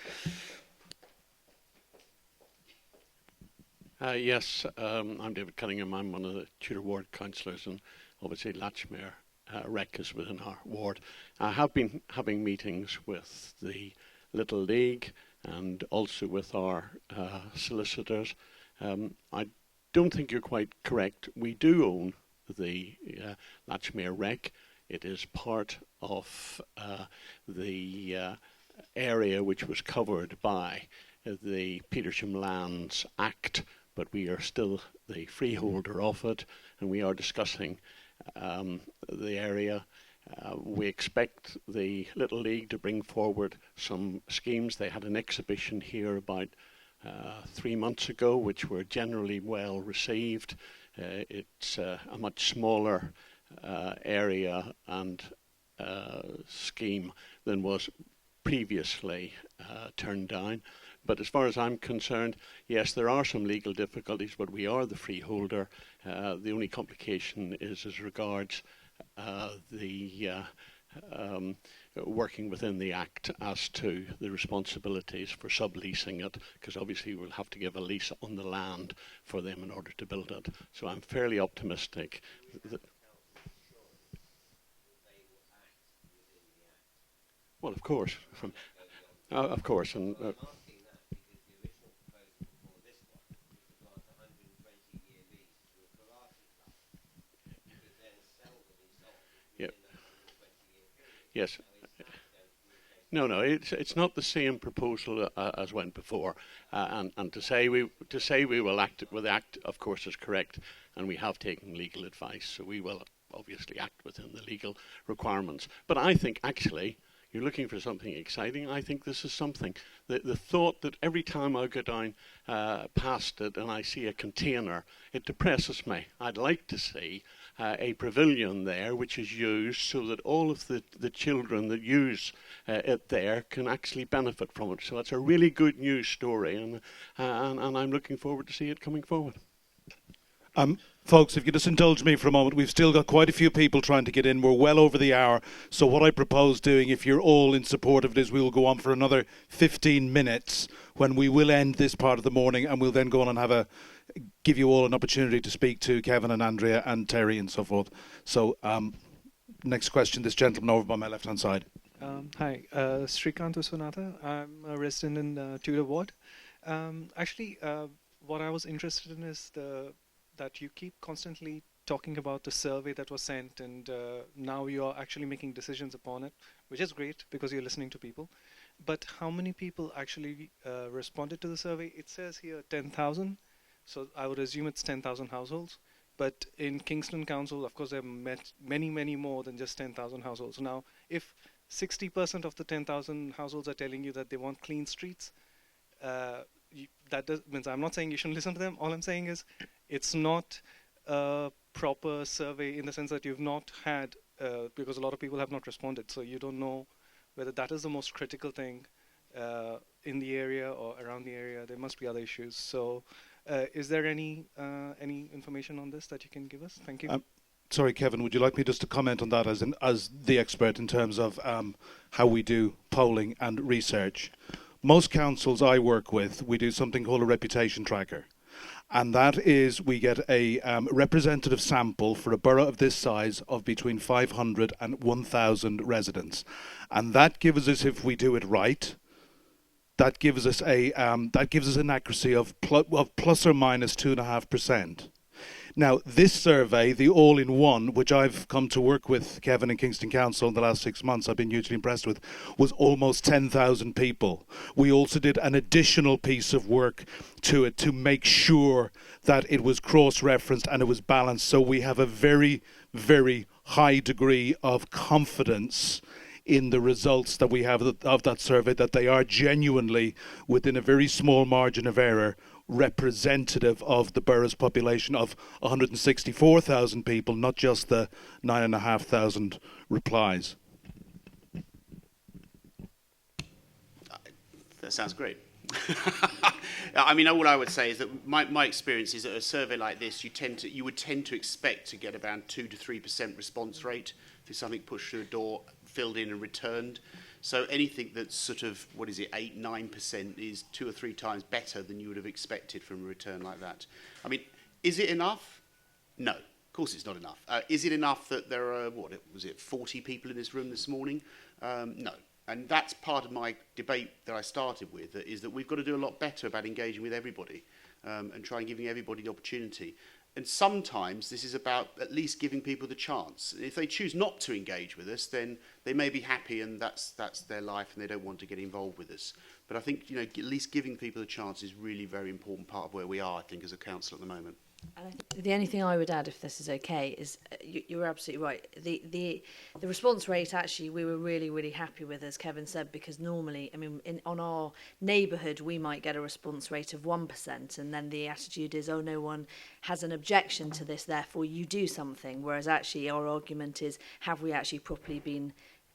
Yes, I'm David Cunningham. I'm one of the Tudor Ward councillors, and obviously Latchmere Rec is within our ward. I have been having meetings with the Little League and also with our solicitors. I don't think you're quite correct. We do own the Latchmere Rec. It is part of the area which was covered by the Petersham Lands Act, but we are still the freeholder of it, and we are discussing the area. We expect the Little League to bring forward some schemes. They had an exhibition here about 3 months ago, which were generally well received. It's a much smaller area and scheme than was previously turned down. But as far as I'm concerned, yes, there are some legal difficulties, but we are the freeholder. The only complication is as regards the working within the Act as to the responsibilities for subleasing it, because obviously we'll have to give a lease on the land for them in order to build it. So I'm fairly optimistic that. Well, of course. Of course. And, yes. No, it's not the same proposal as went before, and to say we will act with Act, of course, is correct, and we have taken legal advice, so we will obviously act within the legal requirements. But I think actually you're looking for something exciting. I think this is something. The thought that every time I go down past it and I see a container, it depresses me. I'd like to see a pavilion there which is used so that all of the children that use it there can actually benefit from it. So that's a really good news story, and I'm looking forward to see it coming forward.
Folks, if you just indulge me for a moment, we've still got quite a few people trying to get in. We're well over the hour. So what I propose doing, if you're all in support of it, is we will go on for another 15 minutes when we will end this part of the morning, and we'll then go on and give you all an opportunity to speak to Kevin and Andrea and Terry and so forth. So next question, this gentleman over by my left-hand side.
Hi, Srikant Sonata. I'm a resident in Tudor Ward. Actually, what I was interested in is that you keep constantly talking about the survey that was sent, and now you are actually making decisions upon it, which is great because you're listening to people. But how many people actually responded to the survey? It says here 10,000, so I would assume it's 10,000 households. But in Kingston Council, of course, there are many, many more than just 10,000 households. Now, if 60% of the 10,000 households are telling you that they want clean streets, that means I'm not saying you shouldn't listen to them. All I'm saying is it's not a proper survey in the sense that you've not had, because a lot of people have not responded, so you don't know whether that is the most critical thing in the area or around the area. There must be other issues. So is there any information on this that you can give us? Thank you.
Sorry, Kevin, would you like me just to comment on that as the expert in terms of how we do polling and research? Most councils I work with, we do something called a reputation tracker. And that is, we get a representative sample for a borough of this size of between 500 and 1,000 residents. And that gives us, if we do it right, that gives us an accuracy of plus or minus 2.5%. Now, this survey, the all-in-one, which I've come to work with Kevin and Kingston Council in the last 6 months, I've been hugely impressed with, was almost 10,000 people. We also did an additional piece of work to it to make sure that it was cross-referenced and it was balanced. So we have a very, very high degree of confidence in the results that we have of that survey, that they are genuinely, within a very small margin of error, representative of the borough's population of 164,000 people, not just the 9,500 replies.
That sounds great. I mean, all I would say is that my experience is that a survey like this, you would tend to expect to get around 2 to 3% response rate if something pushed through a door, filled in and returned. So anything that's sort of, 8, 9% is 2 or 3 times better than you would have expected from a return like that. I mean, is it enough? No, of course it's not enough. Is it enough that there are, 40 people in this room this morning? No. And that's part of my debate that I started with, is that we've got to do a lot better about engaging with everybody and try and giving everybody the opportunity. And sometimes this is about at least giving people the chance. If they choose not to engage with us, then they may be happy and that's their life and they don't want to get involved with us. But I think, at least giving people a chance is really a very important part of where we are, I think, as a council at the moment.
And I think the only thing I would add, if this is okay, is you're absolutely right. The response rate, actually, we were really, really happy with, as Kevin said, because normally, I mean, on our neighbourhood, we might get a response rate of 1%, and then the attitude is, oh, no one has an objection to this, therefore you do something. Whereas actually our argument is, have we actually properly been...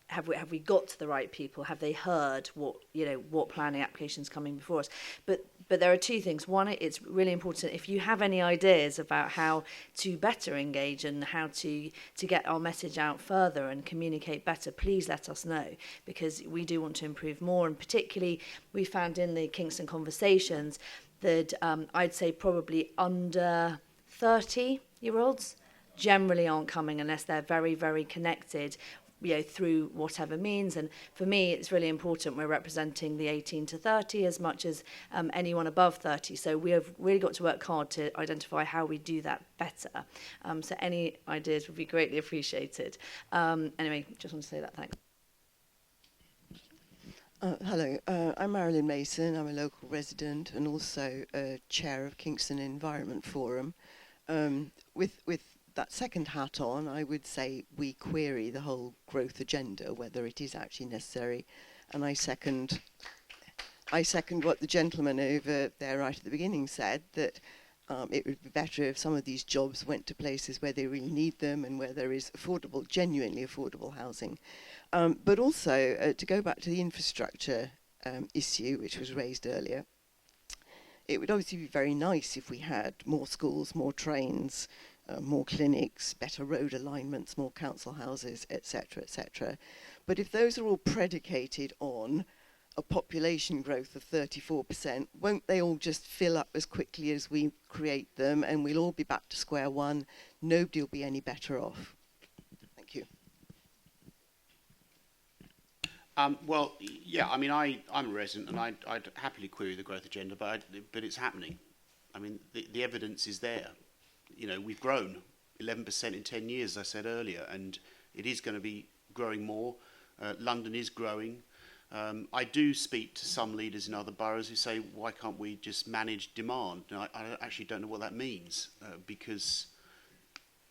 Have we got to the right people? Have they heard what planning applications coming before us? But there are 2 things. One, it's really important, if you have any ideas about how to better engage and how to get our message out further and communicate better, please let us know, because we do want to improve more. And particularly, we found in the Kingston Conversations that I'd say probably under 30-year-olds generally aren't coming unless they're very, very connected, through whatever means. And for me, it's really important we're representing the 18 to 30 as much as anyone above 30. So we have really got to work hard to identify how we do that better. So any ideas would be greatly appreciated. Anyway, just want to say that. Thanks.
Hello, I'm Marilyn Mason. I'm a local resident and also chair of Kingston Environment Forum. With that second hat on, I would say we query the whole growth agenda, whether it is actually necessary. And I second what the gentleman over there right at the beginning said, that it would be better if some of these jobs went to places where they really need them and where there is affordable, genuinely affordable housing. But also, to go back to the infrastructure issue, which was raised earlier, it would obviously be very nice if we had more schools, more trains, more clinics, better road alignments, more council houses, etc., etc. But if those are all predicated on a population growth of 34%, won't they all just fill up as quickly as we create them, and we'll all be back to square one? Nobody will be any better off. Thank you.
Well, yeah, I mean, I'm a resident, and I'd happily query the growth agenda, but it's happening. I mean, the evidence is there. We've grown 11% in 10 years, as I said earlier, and it is going to be growing more. London is growing. I do speak to some leaders in other boroughs who say, why can't we just manage demand? And I actually don't know what that means, because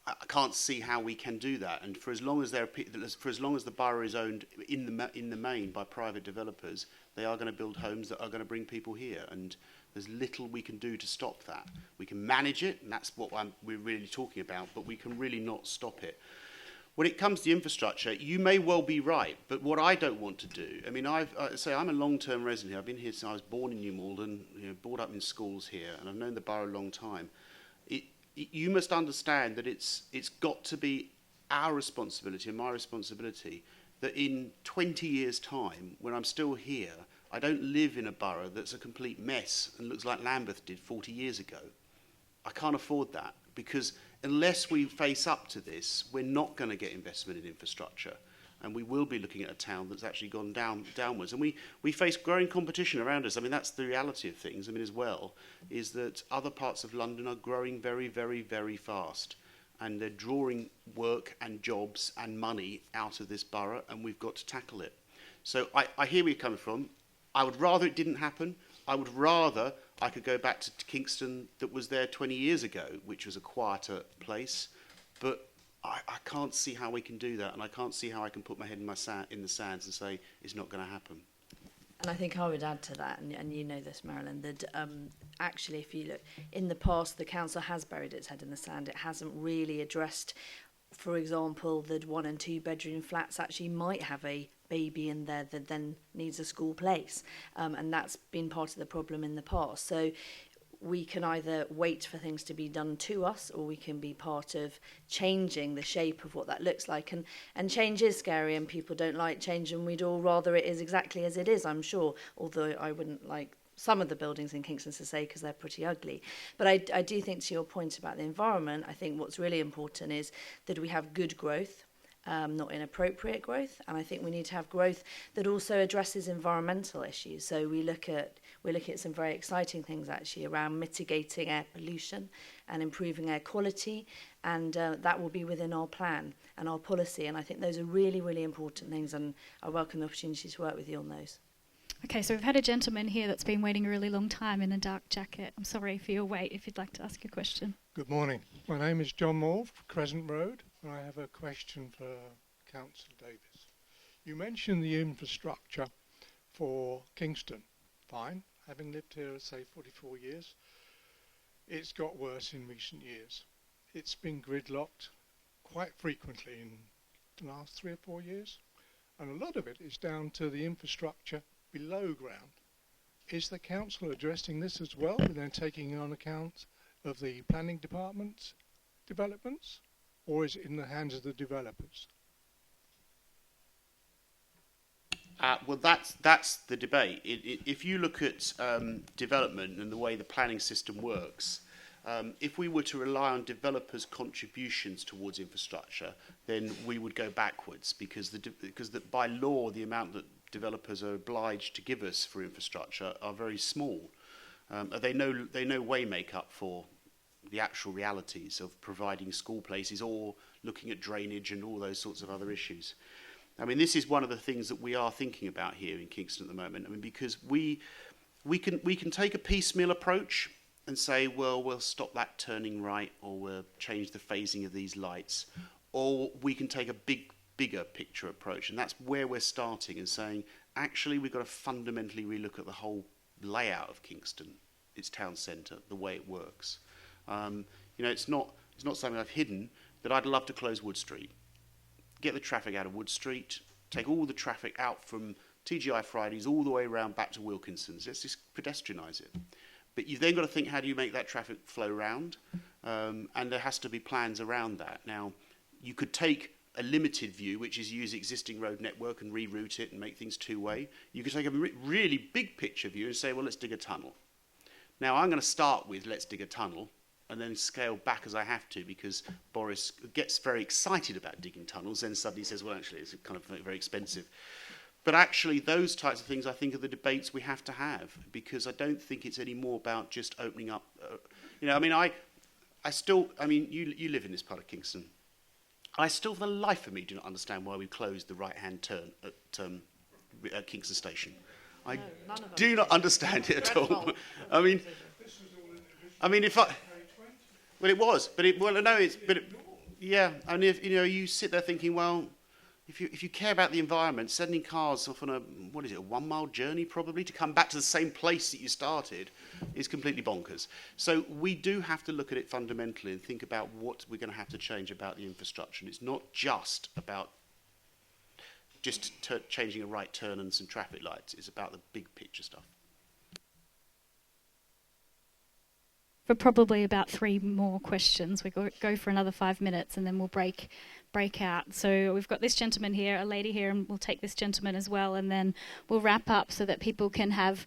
I can't see how we can do that. And for as long as the borough is owned in the main by private developers, they are going to build homes that are going to bring people here. And there's little we can do to stop that. We can manage it, and that's what we're really talking about, but we can really not stop it. When it comes to infrastructure, you may well be right, but what I don't want to do, I mean, I'm a long-term resident here. I've been here since I was born in New Malden, brought up in schools here, and I've known the borough a long time. You must understand that it's got to be our responsibility and my responsibility that in 20 years' time, when I'm still here, I don't live in a borough that's a complete mess and looks like Lambeth did 40 years ago. I can't afford that, because unless we face up to this, we're not going to get investment in infrastructure, and we will be looking at a town that's actually gone downwards. And we face growing competition around us. I mean, that's the reality of things. I mean, as well, is that other parts of London are growing very, very, very fast, and they're drawing work and jobs and money out of this borough, and we've got to tackle it. So I hear where you're coming from. I would rather it didn't happen. I would rather I could go back to Kingston that was there 20 years ago, which was a quieter place. But I can't see how we can do that, and I can't see how I can put my head in the sands and say it's not going to happen.
And I think I would add to that, and you know this, Marilyn, that actually, if you look, in the past, the council has buried its head in the sand. It hasn't really addressed, for example, that 1 and 2 bedroom flats actually might have a baby in there that then needs a school place. And that's been part of the problem in the past. So we can either wait for things to be done to us, or we can be part of changing the shape of what that looks like. And change is scary, and people don't like change, and we'd all rather it is exactly as it is, I'm sure, although I wouldn't like some of the buildings in Kingston to say, because they're pretty ugly. But I do think, to your point about the environment, I think what's really important is that we have good growth, not inappropriate growth, and I think we need to have growth that also addresses environmental issues. So we're looking at some very exciting things actually around mitigating air pollution and improving air quality, and that will be within our plan and our policy. And I think those are really, really important things, and I welcome the opportunity to work with you on those.
Okay, so we've had a gentleman here that's been waiting a really long time in a dark jacket. I'm sorry for your wait, if you'd like to ask a question.
Good morning. My name is John Moore from Crescent Road, and I have a question for Councillor Davis. You mentioned the infrastructure for Kingston. Fine. Having lived here, say, 44 years, it's got worse in recent years. It's been gridlocked quite frequently in the last 3 or 4 years, and a lot of it is down to the infrastructure below ground. Is the council addressing this as well, and then taking on account of the planning department's developments, or is it in the hands of the developers?
Well, that's the debate. If you look at development and the way the planning system works, if we were to rely on developers' contributions towards infrastructure, then we would go backwards, because by law the amount that developers are obliged to give us for infrastructure are very small. They no way make up for the actual realities of providing school places or looking at drainage and all those sorts of other issues. I mean, this is one of the things that we are thinking about here in Kingston at the moment. I mean, because we can take a piecemeal approach and say, well, we'll stop that turning right, or we'll change the phasing of these lights, or we can take a bigger picture approach, and that's where we're starting and saying, actually, we've got to fundamentally relook at the whole layout of Kingston, its town centre, the way it works. It's not something I've hidden, that I'd love to close Wood Street, get the traffic out of Wood Street, take all the traffic out from TGI Fridays all the way around back to Wilkinson's. Let's just pedestrianise it. But you've then got to think, how do you make that traffic flow round? And there has to be plans around that. Now, you could take a limited view, which is use existing road network and reroute it and make things two-way. You could take a really big picture view and say, well, let's dig a tunnel. Now, I'm going to start with let's dig a tunnel and then scale back as I have to, because Boris gets very excited about digging tunnels, then suddenly says, well, actually, it's kind of very expensive. But actually, those types of things, I think, are the debates we have to have, because I don't think it's any more about just opening up. You live in this part of Kingston. I still, for the life of me, do not understand why we closed the right-hand turn at Kingston Station. I do not understand it at all. I mean, if I, well, it was, but it, well, no, it's, but it, yeah, and if you sit there thinking, well, if you care about the environment, sending cars off on a 1 mile journey probably to come back to the same place that you started is completely bonkers. So we do have to look at it fundamentally and think about what we're going to have to change about the infrastructure. And it's not just about changing a right turn and some traffic lights. It's about the big picture stuff.
For probably about 3 more questions, we go for another 5 minutes, and then we'll break out. So we've got this gentleman here, a lady here, and we'll take this gentleman as well, and then we'll wrap up so that people can have,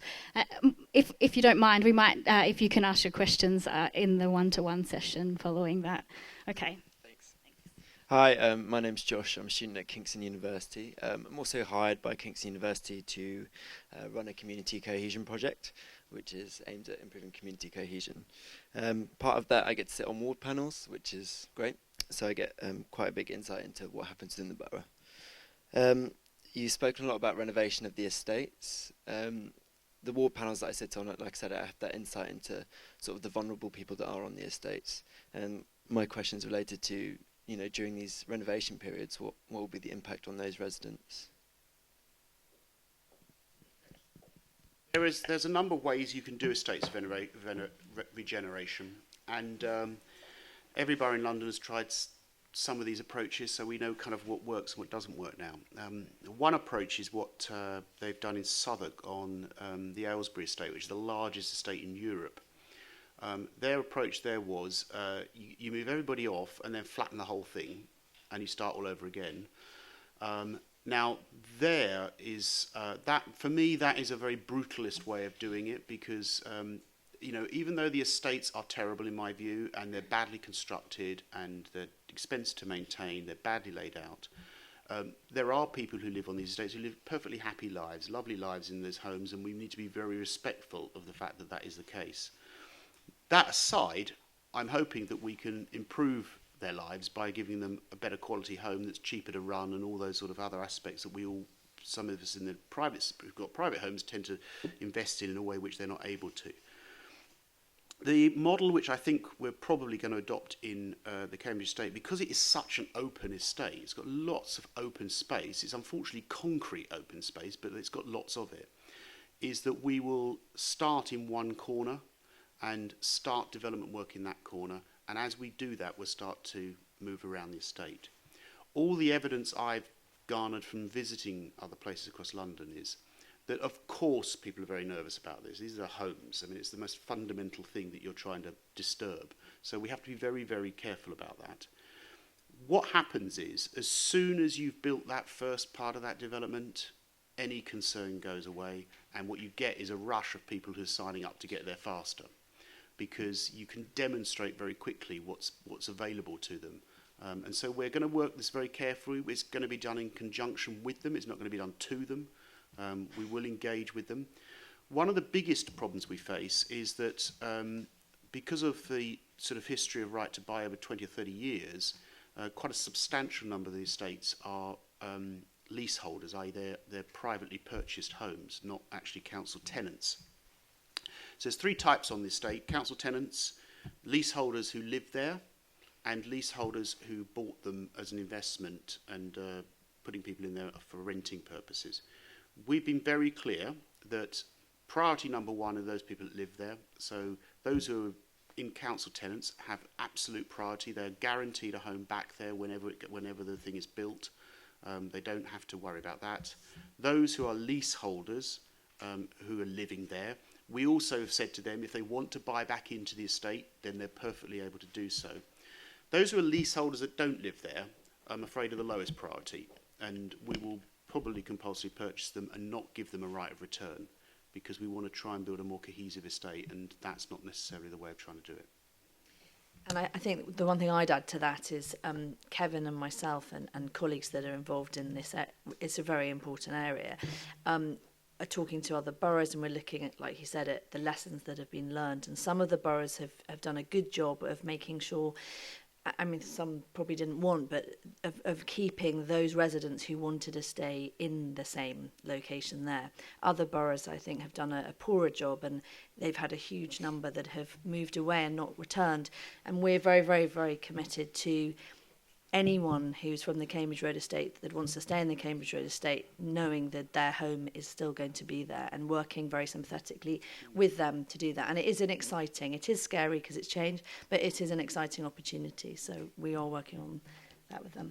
if you don't mind, we might, if you can ask your questions in the one-to-one session following that. Okay.
Thanks. Hi, my name's Josh. I'm a student at Kingston University. I'm also hired by Kingston University to run a community cohesion project, which is aimed at improving community cohesion. Part of that, I get to sit on ward panels, which is great. So I get quite a big insight into what happens in the borough. You've spoken a lot about renovation of the estates. The ward panels that I sit on, like I said, I have that insight into sort of the vulnerable people that are on the estates. And my question is related to, during these renovation periods, what will be the impact on those residents?
There's a number of ways you can do estates regeneration, and every borough in London has tried some of these approaches, so we know kind of what works and what doesn't work now. One approach is what they've done in Southwark on the Aylesbury estate, which is the largest estate in Europe. Their approach there was you move everybody off and then flatten the whole thing, and you start all over again. Now, there is that for me that is a very brutalist way of doing it, because even though the estates are terrible in my view, and they're badly constructed and they're expensive to maintain, they're badly laid out, there are people who live on these estates who live perfectly happy lives, lovely lives in those homes, and we need to be very respectful of the fact that that is the case. That aside, I'm hoping that we can improve their lives by giving them a better quality home that's cheaper to run, and all those sort of other aspects that some of us in the who've got private homes tend to invest in a way which they're not able to. The model which I think we're probably going to adopt in the Cambridge estate, because it is such an open estate, it's got lots of open space, it's unfortunately concrete open space, but it's got lots of it, is that we will start in one corner and start development work in that corner, and as we do that, we'll start to move around the estate. All the evidence I've garnered from visiting other places across London is that, of course, people are very nervous about this. These are homes. I mean, it's the most fundamental thing that you're trying to disturb. So we have to be very, very careful about that. What happens is, as soon as you've built that first part of that development, any concern goes away, and what you get is a rush of people who are signing up to get there faster, because you can demonstrate very quickly what's available to them. And so we're going to work this very carefully. It's going to be done in conjunction with them. It's not going to be done to them. We will engage with them. One of the biggest problems we face is that because of the sort of history of right to buy over 20 or 30 years, quite a substantial number of the estates are leaseholders, i.e. they're privately purchased homes, not actually council tenants. So there's 3 types on the estate: council tenants, leaseholders who live there, and leaseholders who bought them as an investment and putting people in there for renting purposes. We've been very clear that priority number 1 are those people that live there. So those who are in council tenants have absolute priority. They're guaranteed a home back there whenever the thing is built. They don't have to worry about that. Those who are leaseholders who are living there, we also have said to them if they want to buy back into the estate, then they're perfectly able to do so. Those who are leaseholders that don't live there, I'm afraid, are the lowest priority, and we will probably compulsorily purchase them and not give them a right of return, because we want to try and build a more cohesive estate, and that's not necessarily the way of trying to do it.
And I think the one thing I'd add to that is Kevin and myself and colleagues that are involved in this, it's a very important area, are talking to other boroughs, and we're looking at, like you said, at the lessons that have been learned. And some of the boroughs have done a good job of making sure I mean, some probably didn't want, but of keeping those residents who wanted to stay in the same location there. Other boroughs, I think, have done a poorer job, and they've had a huge number that have moved away and not returned. And we're very, very, very committed to anyone who's from the Cambridge Road estate that wants to stay in the Cambridge Road estate, knowing that their home is still going to be there, and working very sympathetically with them to do that. And it is it is scary because it's changed, but it is an exciting opportunity. So we are working on that with them.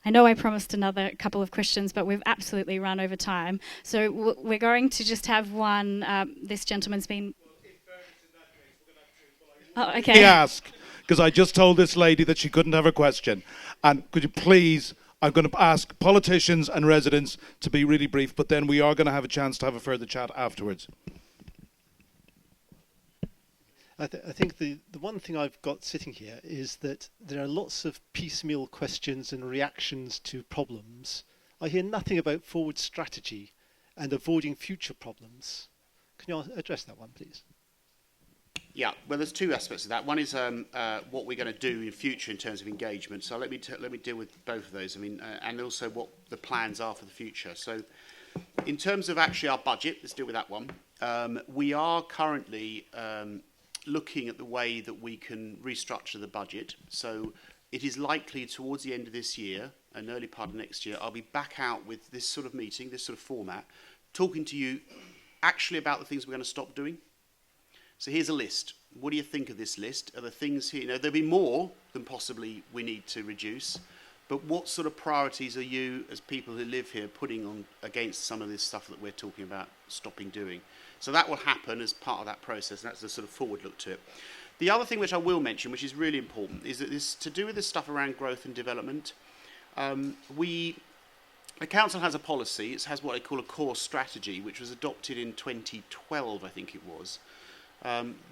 I know I promised another couple of questions, but we've absolutely run over time. So we're going to just have one. This gentleman's been... Oh, okay.
Let me ask, because I just told this lady that she couldn't have a question. And could you please, I'm going to ask politicians and residents to be really brief, but then we are going to have a chance to have a further chat afterwards.
I think the one thing I've got sitting here is that there are lots of piecemeal questions and reactions to problems. I hear nothing about forward strategy and avoiding future problems. Can you address that one, please?
Yeah, well, there's two aspects of that. One is what we're going to do in future in terms of engagement. So let me deal with both of those. I mean, and also what the plans are for the future. So, in terms of actually our budget, let's deal with that one. We are currently looking at the way that we can restructure the budget. So it is likely towards the end of this year and early part of next year, I'll be back out with this sort of meeting, this sort of format, talking to you actually about the things we're going to stop doing. So here's a list. What do you think of this list? Are there things here, there'll be more than possibly we need to reduce, but what sort of priorities are you, as people who live here, putting on against some of this stuff that we're talking about stopping doing? So that will happen as part of that process, and that's the sort of forward look to it. The other thing which I will mention, which is really important, is that this to do with this stuff around growth and development. The council has a policy. It has what they call a core strategy, which was adopted in 2012, I think it was.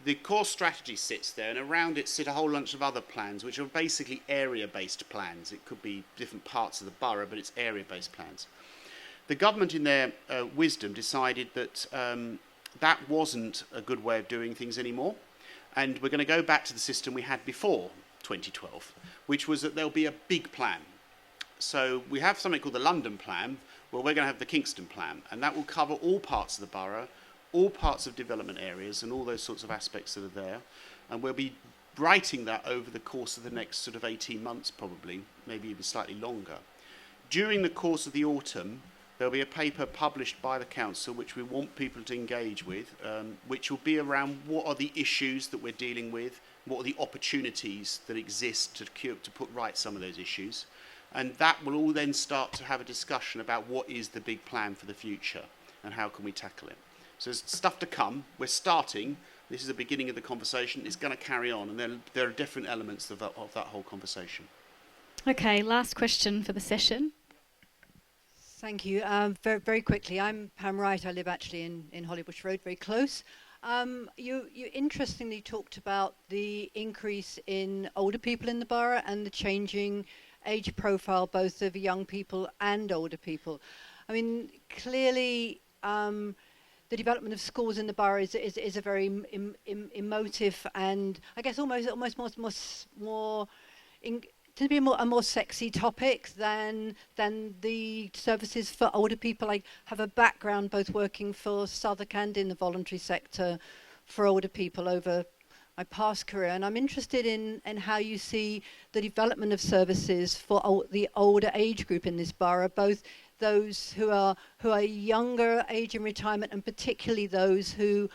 The core strategy sits there, and around it sit a whole bunch of other plans, which are basically area-based plans. It could be different parts of the borough, but it's area-based plans. The government, in their wisdom, decided that that wasn't a good way of doing things anymore, and we're going to go back to the system we had before 2012, which was that there'll be a big plan. So we have something called the London Plan, where we're going to have the Kingston Plan, and that will cover all parts of the borough, all parts of development areas and all those sorts of aspects that are there. And we'll be writing that over the course of the next sort of 18 months probably, maybe even slightly longer. During the course of the autumn, there'll be a paper published by the council which we want people to engage with, which will be around what are the issues that we're dealing with, what are the opportunities that exist to put right some of those issues. And that will all then start to have a discussion about what is the big plan for the future and how can we tackle it. So there's stuff to come. We're starting. This is the beginning of the conversation. It's going to carry on, and then there are different elements of that whole conversation. Okay,
last question for the session.
Thank you. Very, very quickly, I'm Pam Wright. I live actually in Hollybush Road, very close. You interestingly talked about the increase in older people in the borough and the changing age profile, both of young people and older people. I mean, clearly, the development of schools in the borough is a very emotive and I guess almost more to be a more sexy topic than the services for older people. I have a background both working for Southwark and in the voluntary sector for older people over my past career, and I'm interested in how you see the development of services for the older age group in this borough, both those who are younger age in retirement, and particularly those whose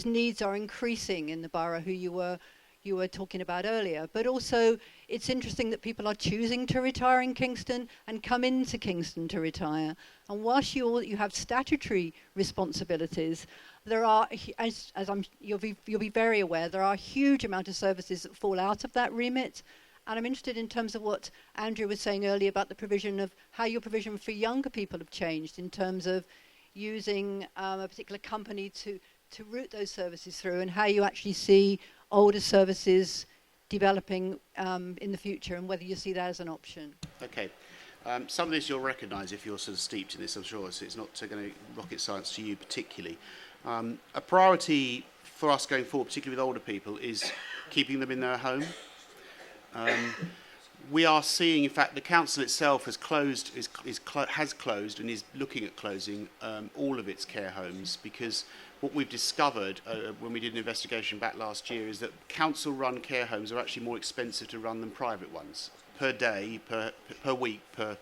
needs are increasing in the borough, who you were talking about earlier. But also, it's interesting that people are choosing to retire in Kingston and come into Kingston to retire. And whilst you have statutory responsibilities, there are, you'll be very aware, there are a huge amount of services that fall out of that remit. And I'm interested in terms of what Andrew was saying earlier about the provision of how your provision for younger people have changed in terms of using a particular company to route those services through, and how you actually see older services developing in the future, and whether you see that as an option.
Okay. Some of this you'll recognise if you're sort of steeped in this, I'm sure, so it's not going to rocket science to you particularly. A priority for us going forward, particularly with older people, is keeping them in their home. We are seeing, in fact, the council itself has closed, has closed and is looking at closing all of its care homes, because what we've discovered when we did an investigation back last year is that council-run care homes are actually more expensive to run than private ones. Per day, per week, per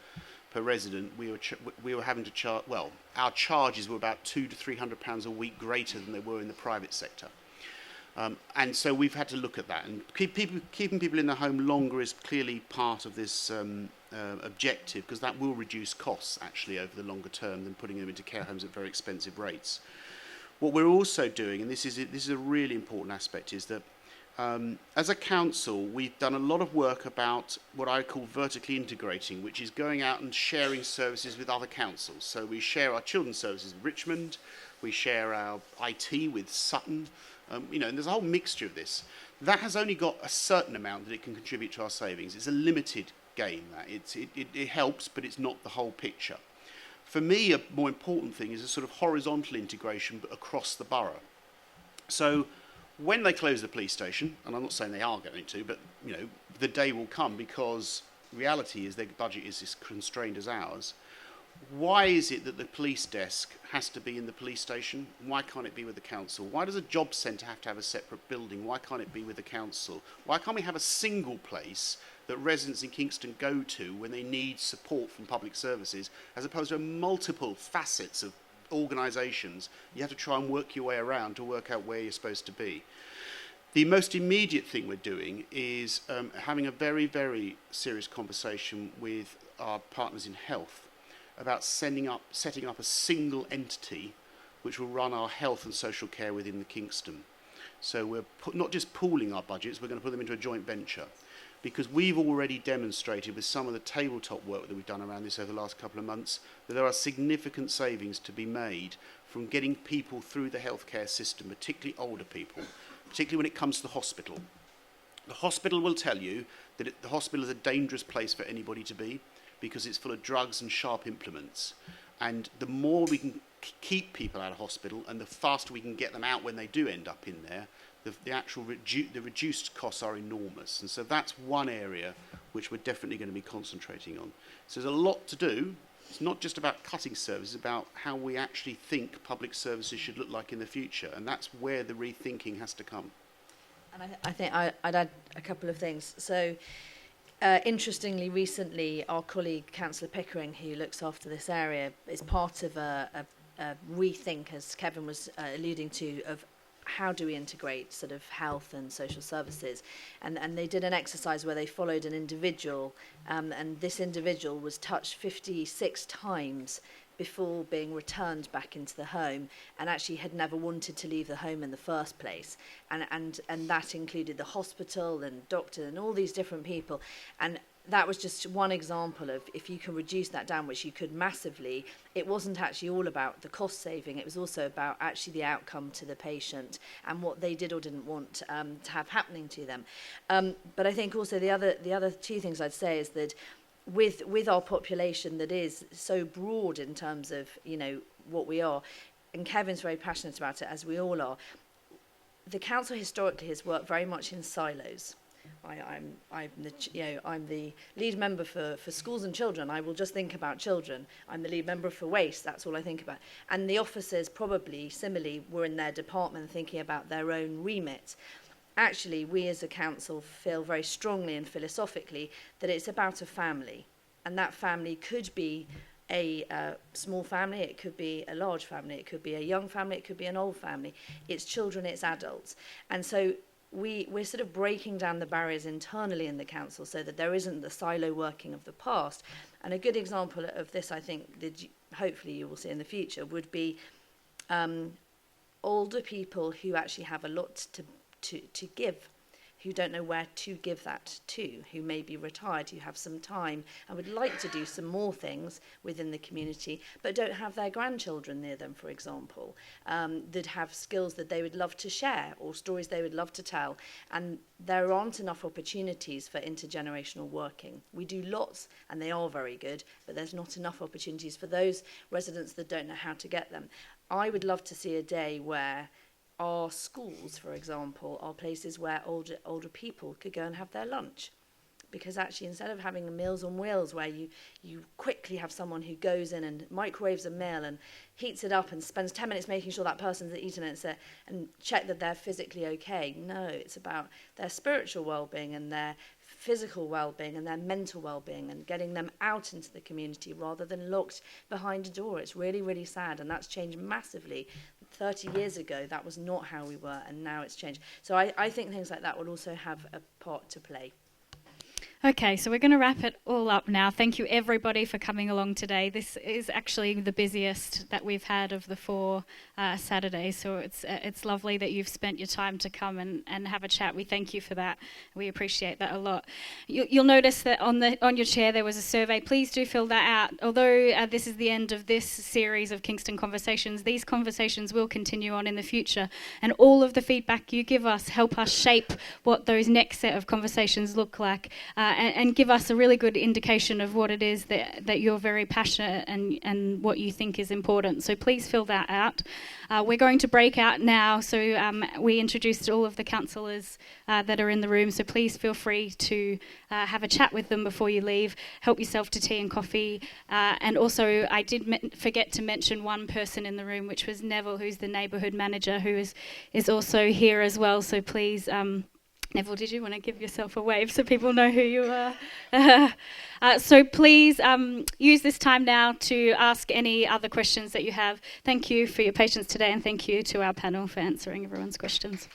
resident, we were having to charge. Well, our charges were about £200 to £300 a week greater than they were in the private sector. And so we've had to look at that, and keeping people in the home longer is clearly part of this objective, because that will reduce costs actually over the longer term than putting them into care homes at very expensive rates. What we're also doing, and this is a really important aspect, is that as a council we've done a lot of work about what I call vertically integrating, which is going out and sharing services with other councils. So we share our children's services with Richmond, we share our IT with Sutton. And there's a whole mixture of this. That has only got a certain amount that it can contribute to our savings. It's a limited gain. It helps, but it's not the whole picture. For me, a more important thing is a sort of horizontal integration but across the borough. So when they close the police station, and I'm not saying they are going to, but the day will come, because reality is their budget is as constrained as ours. Why is it that the police desk has to be in the police station? Why can't it be with the council? Why does a job centre have to have a separate building? Why can't it be with the council? Why can't we have a single place that residents in Kingston go to when they need support from public services, as opposed to multiple facets of organisations you have to try and work your way around to work out where you're supposed to be? The most immediate thing we're doing is having a very, very serious conversation with our partners in health about setting up a single entity which will run our health and social care within the Kingston. So we're not just pooling our budgets, we're going to put them into a joint venture, because we've already demonstrated with some of the tabletop work that we've done around this over the last couple of months that there are significant savings to be made from getting people through the healthcare system, particularly older people, particularly when it comes to the hospital. The hospital will tell you that the hospital is a dangerous place for anybody to be, because it's full of drugs and sharp implements. And the more we can keep people out of hospital and the faster we can get them out when they do end up in there, the reduced costs are enormous. And so that's one area which we're definitely going to be concentrating on. So there's a lot to do. It's not just about cutting services, it's about how we actually think public services should look like in the future. And that's where the rethinking has to come.
And I think I'd add a couple of things. So, interestingly, recently, our colleague, Councillor Pickering, who looks after this area, is part of a rethink, as Kevin was alluding to, of how do we integrate sort of health and social services. And they did an exercise where they followed an individual, and this individual was touched 56 times before being returned back into the home, and actually had never wanted to leave the home in the first place. And that included the hospital and doctor and all these different people. And that was just one example of, if you can reduce that down, which you could massively, it wasn't actually all about the cost saving, it was also about actually the outcome to the patient and what they did or didn't want to have happening to them. But I think also the other two things I'd say is that with our population that is so broad in terms of, what we are, and Kevin's very passionate about it, as we all are, the council historically has worked very much in silos. I'm the lead member for schools and children. I will just think about children. I'm the lead member for waste. That's all I think about. And the officers probably similarly were in their department thinking about their own remit. Actually, we as a council feel very strongly and philosophically that it's about a family, and that family could be a small family, it could be a large family, it could be a young family, it could be an old family. It's children, it's adults. And so we're sort of breaking down the barriers internally in the council so that there isn't the silo working of the past. And a good example of this, I think, that hopefully you will see in the future, would be older people who actually have a lot to give, who don't know where to give that to, who may be retired, who have some time and would like to do some more things within the community, but don't have their grandchildren near them, for example, that have skills that they would love to share or stories they would love to tell. And there aren't enough opportunities for intergenerational working. We do lots, and they are very good, but there's not enough opportunities for those residents that don't know how to get them. I would love to see a day where our schools, for example, are places where older people could go and have their lunch. Because actually, instead of having Meals on Wheels where you quickly have someone who goes in and microwaves a meal and heats it up and spends 10 minutes making sure that person's eaten it and check that they're physically okay. No, it's about their spiritual well-being and their physical well-being and their mental well-being and getting them out into the community rather than locked behind a door. It's really, really sad, and that's changed massively. 30 years ago, that was not how we were, and now it's changed. So I think things like that would also have a part to play.
Okay, so we're going to wrap it all up now. Thank you, everybody, for coming along today. This is actually the busiest that we've had of the 4 Saturdays, so it's lovely that you've spent your time to come and have a chat. We thank you for that. We appreciate that a lot. You'll notice that on your chair there was a survey. Please do fill that out. Although this is the end of this series of Kingston Conversations, these conversations will continue on in the future, and all of the feedback you give us help us shape what those next set of conversations look like. And give us a really good indication of what it is that you're very passionate and what you think is important. So please fill that out. We're going to break out now. So we introduced all of the councillors that are in the room. So please feel free to have a chat with them before you leave. Help yourself to tea and coffee. And also, I did forget to mention one person in the room, which was Neville, who's the neighbourhood manager, who is also here as well. So please... Neville, did you want to give yourself a wave so people know who you are? So please use this time now to ask any other questions that you have. Thank you for your patience today, and thank you to our panel for answering everyone's questions.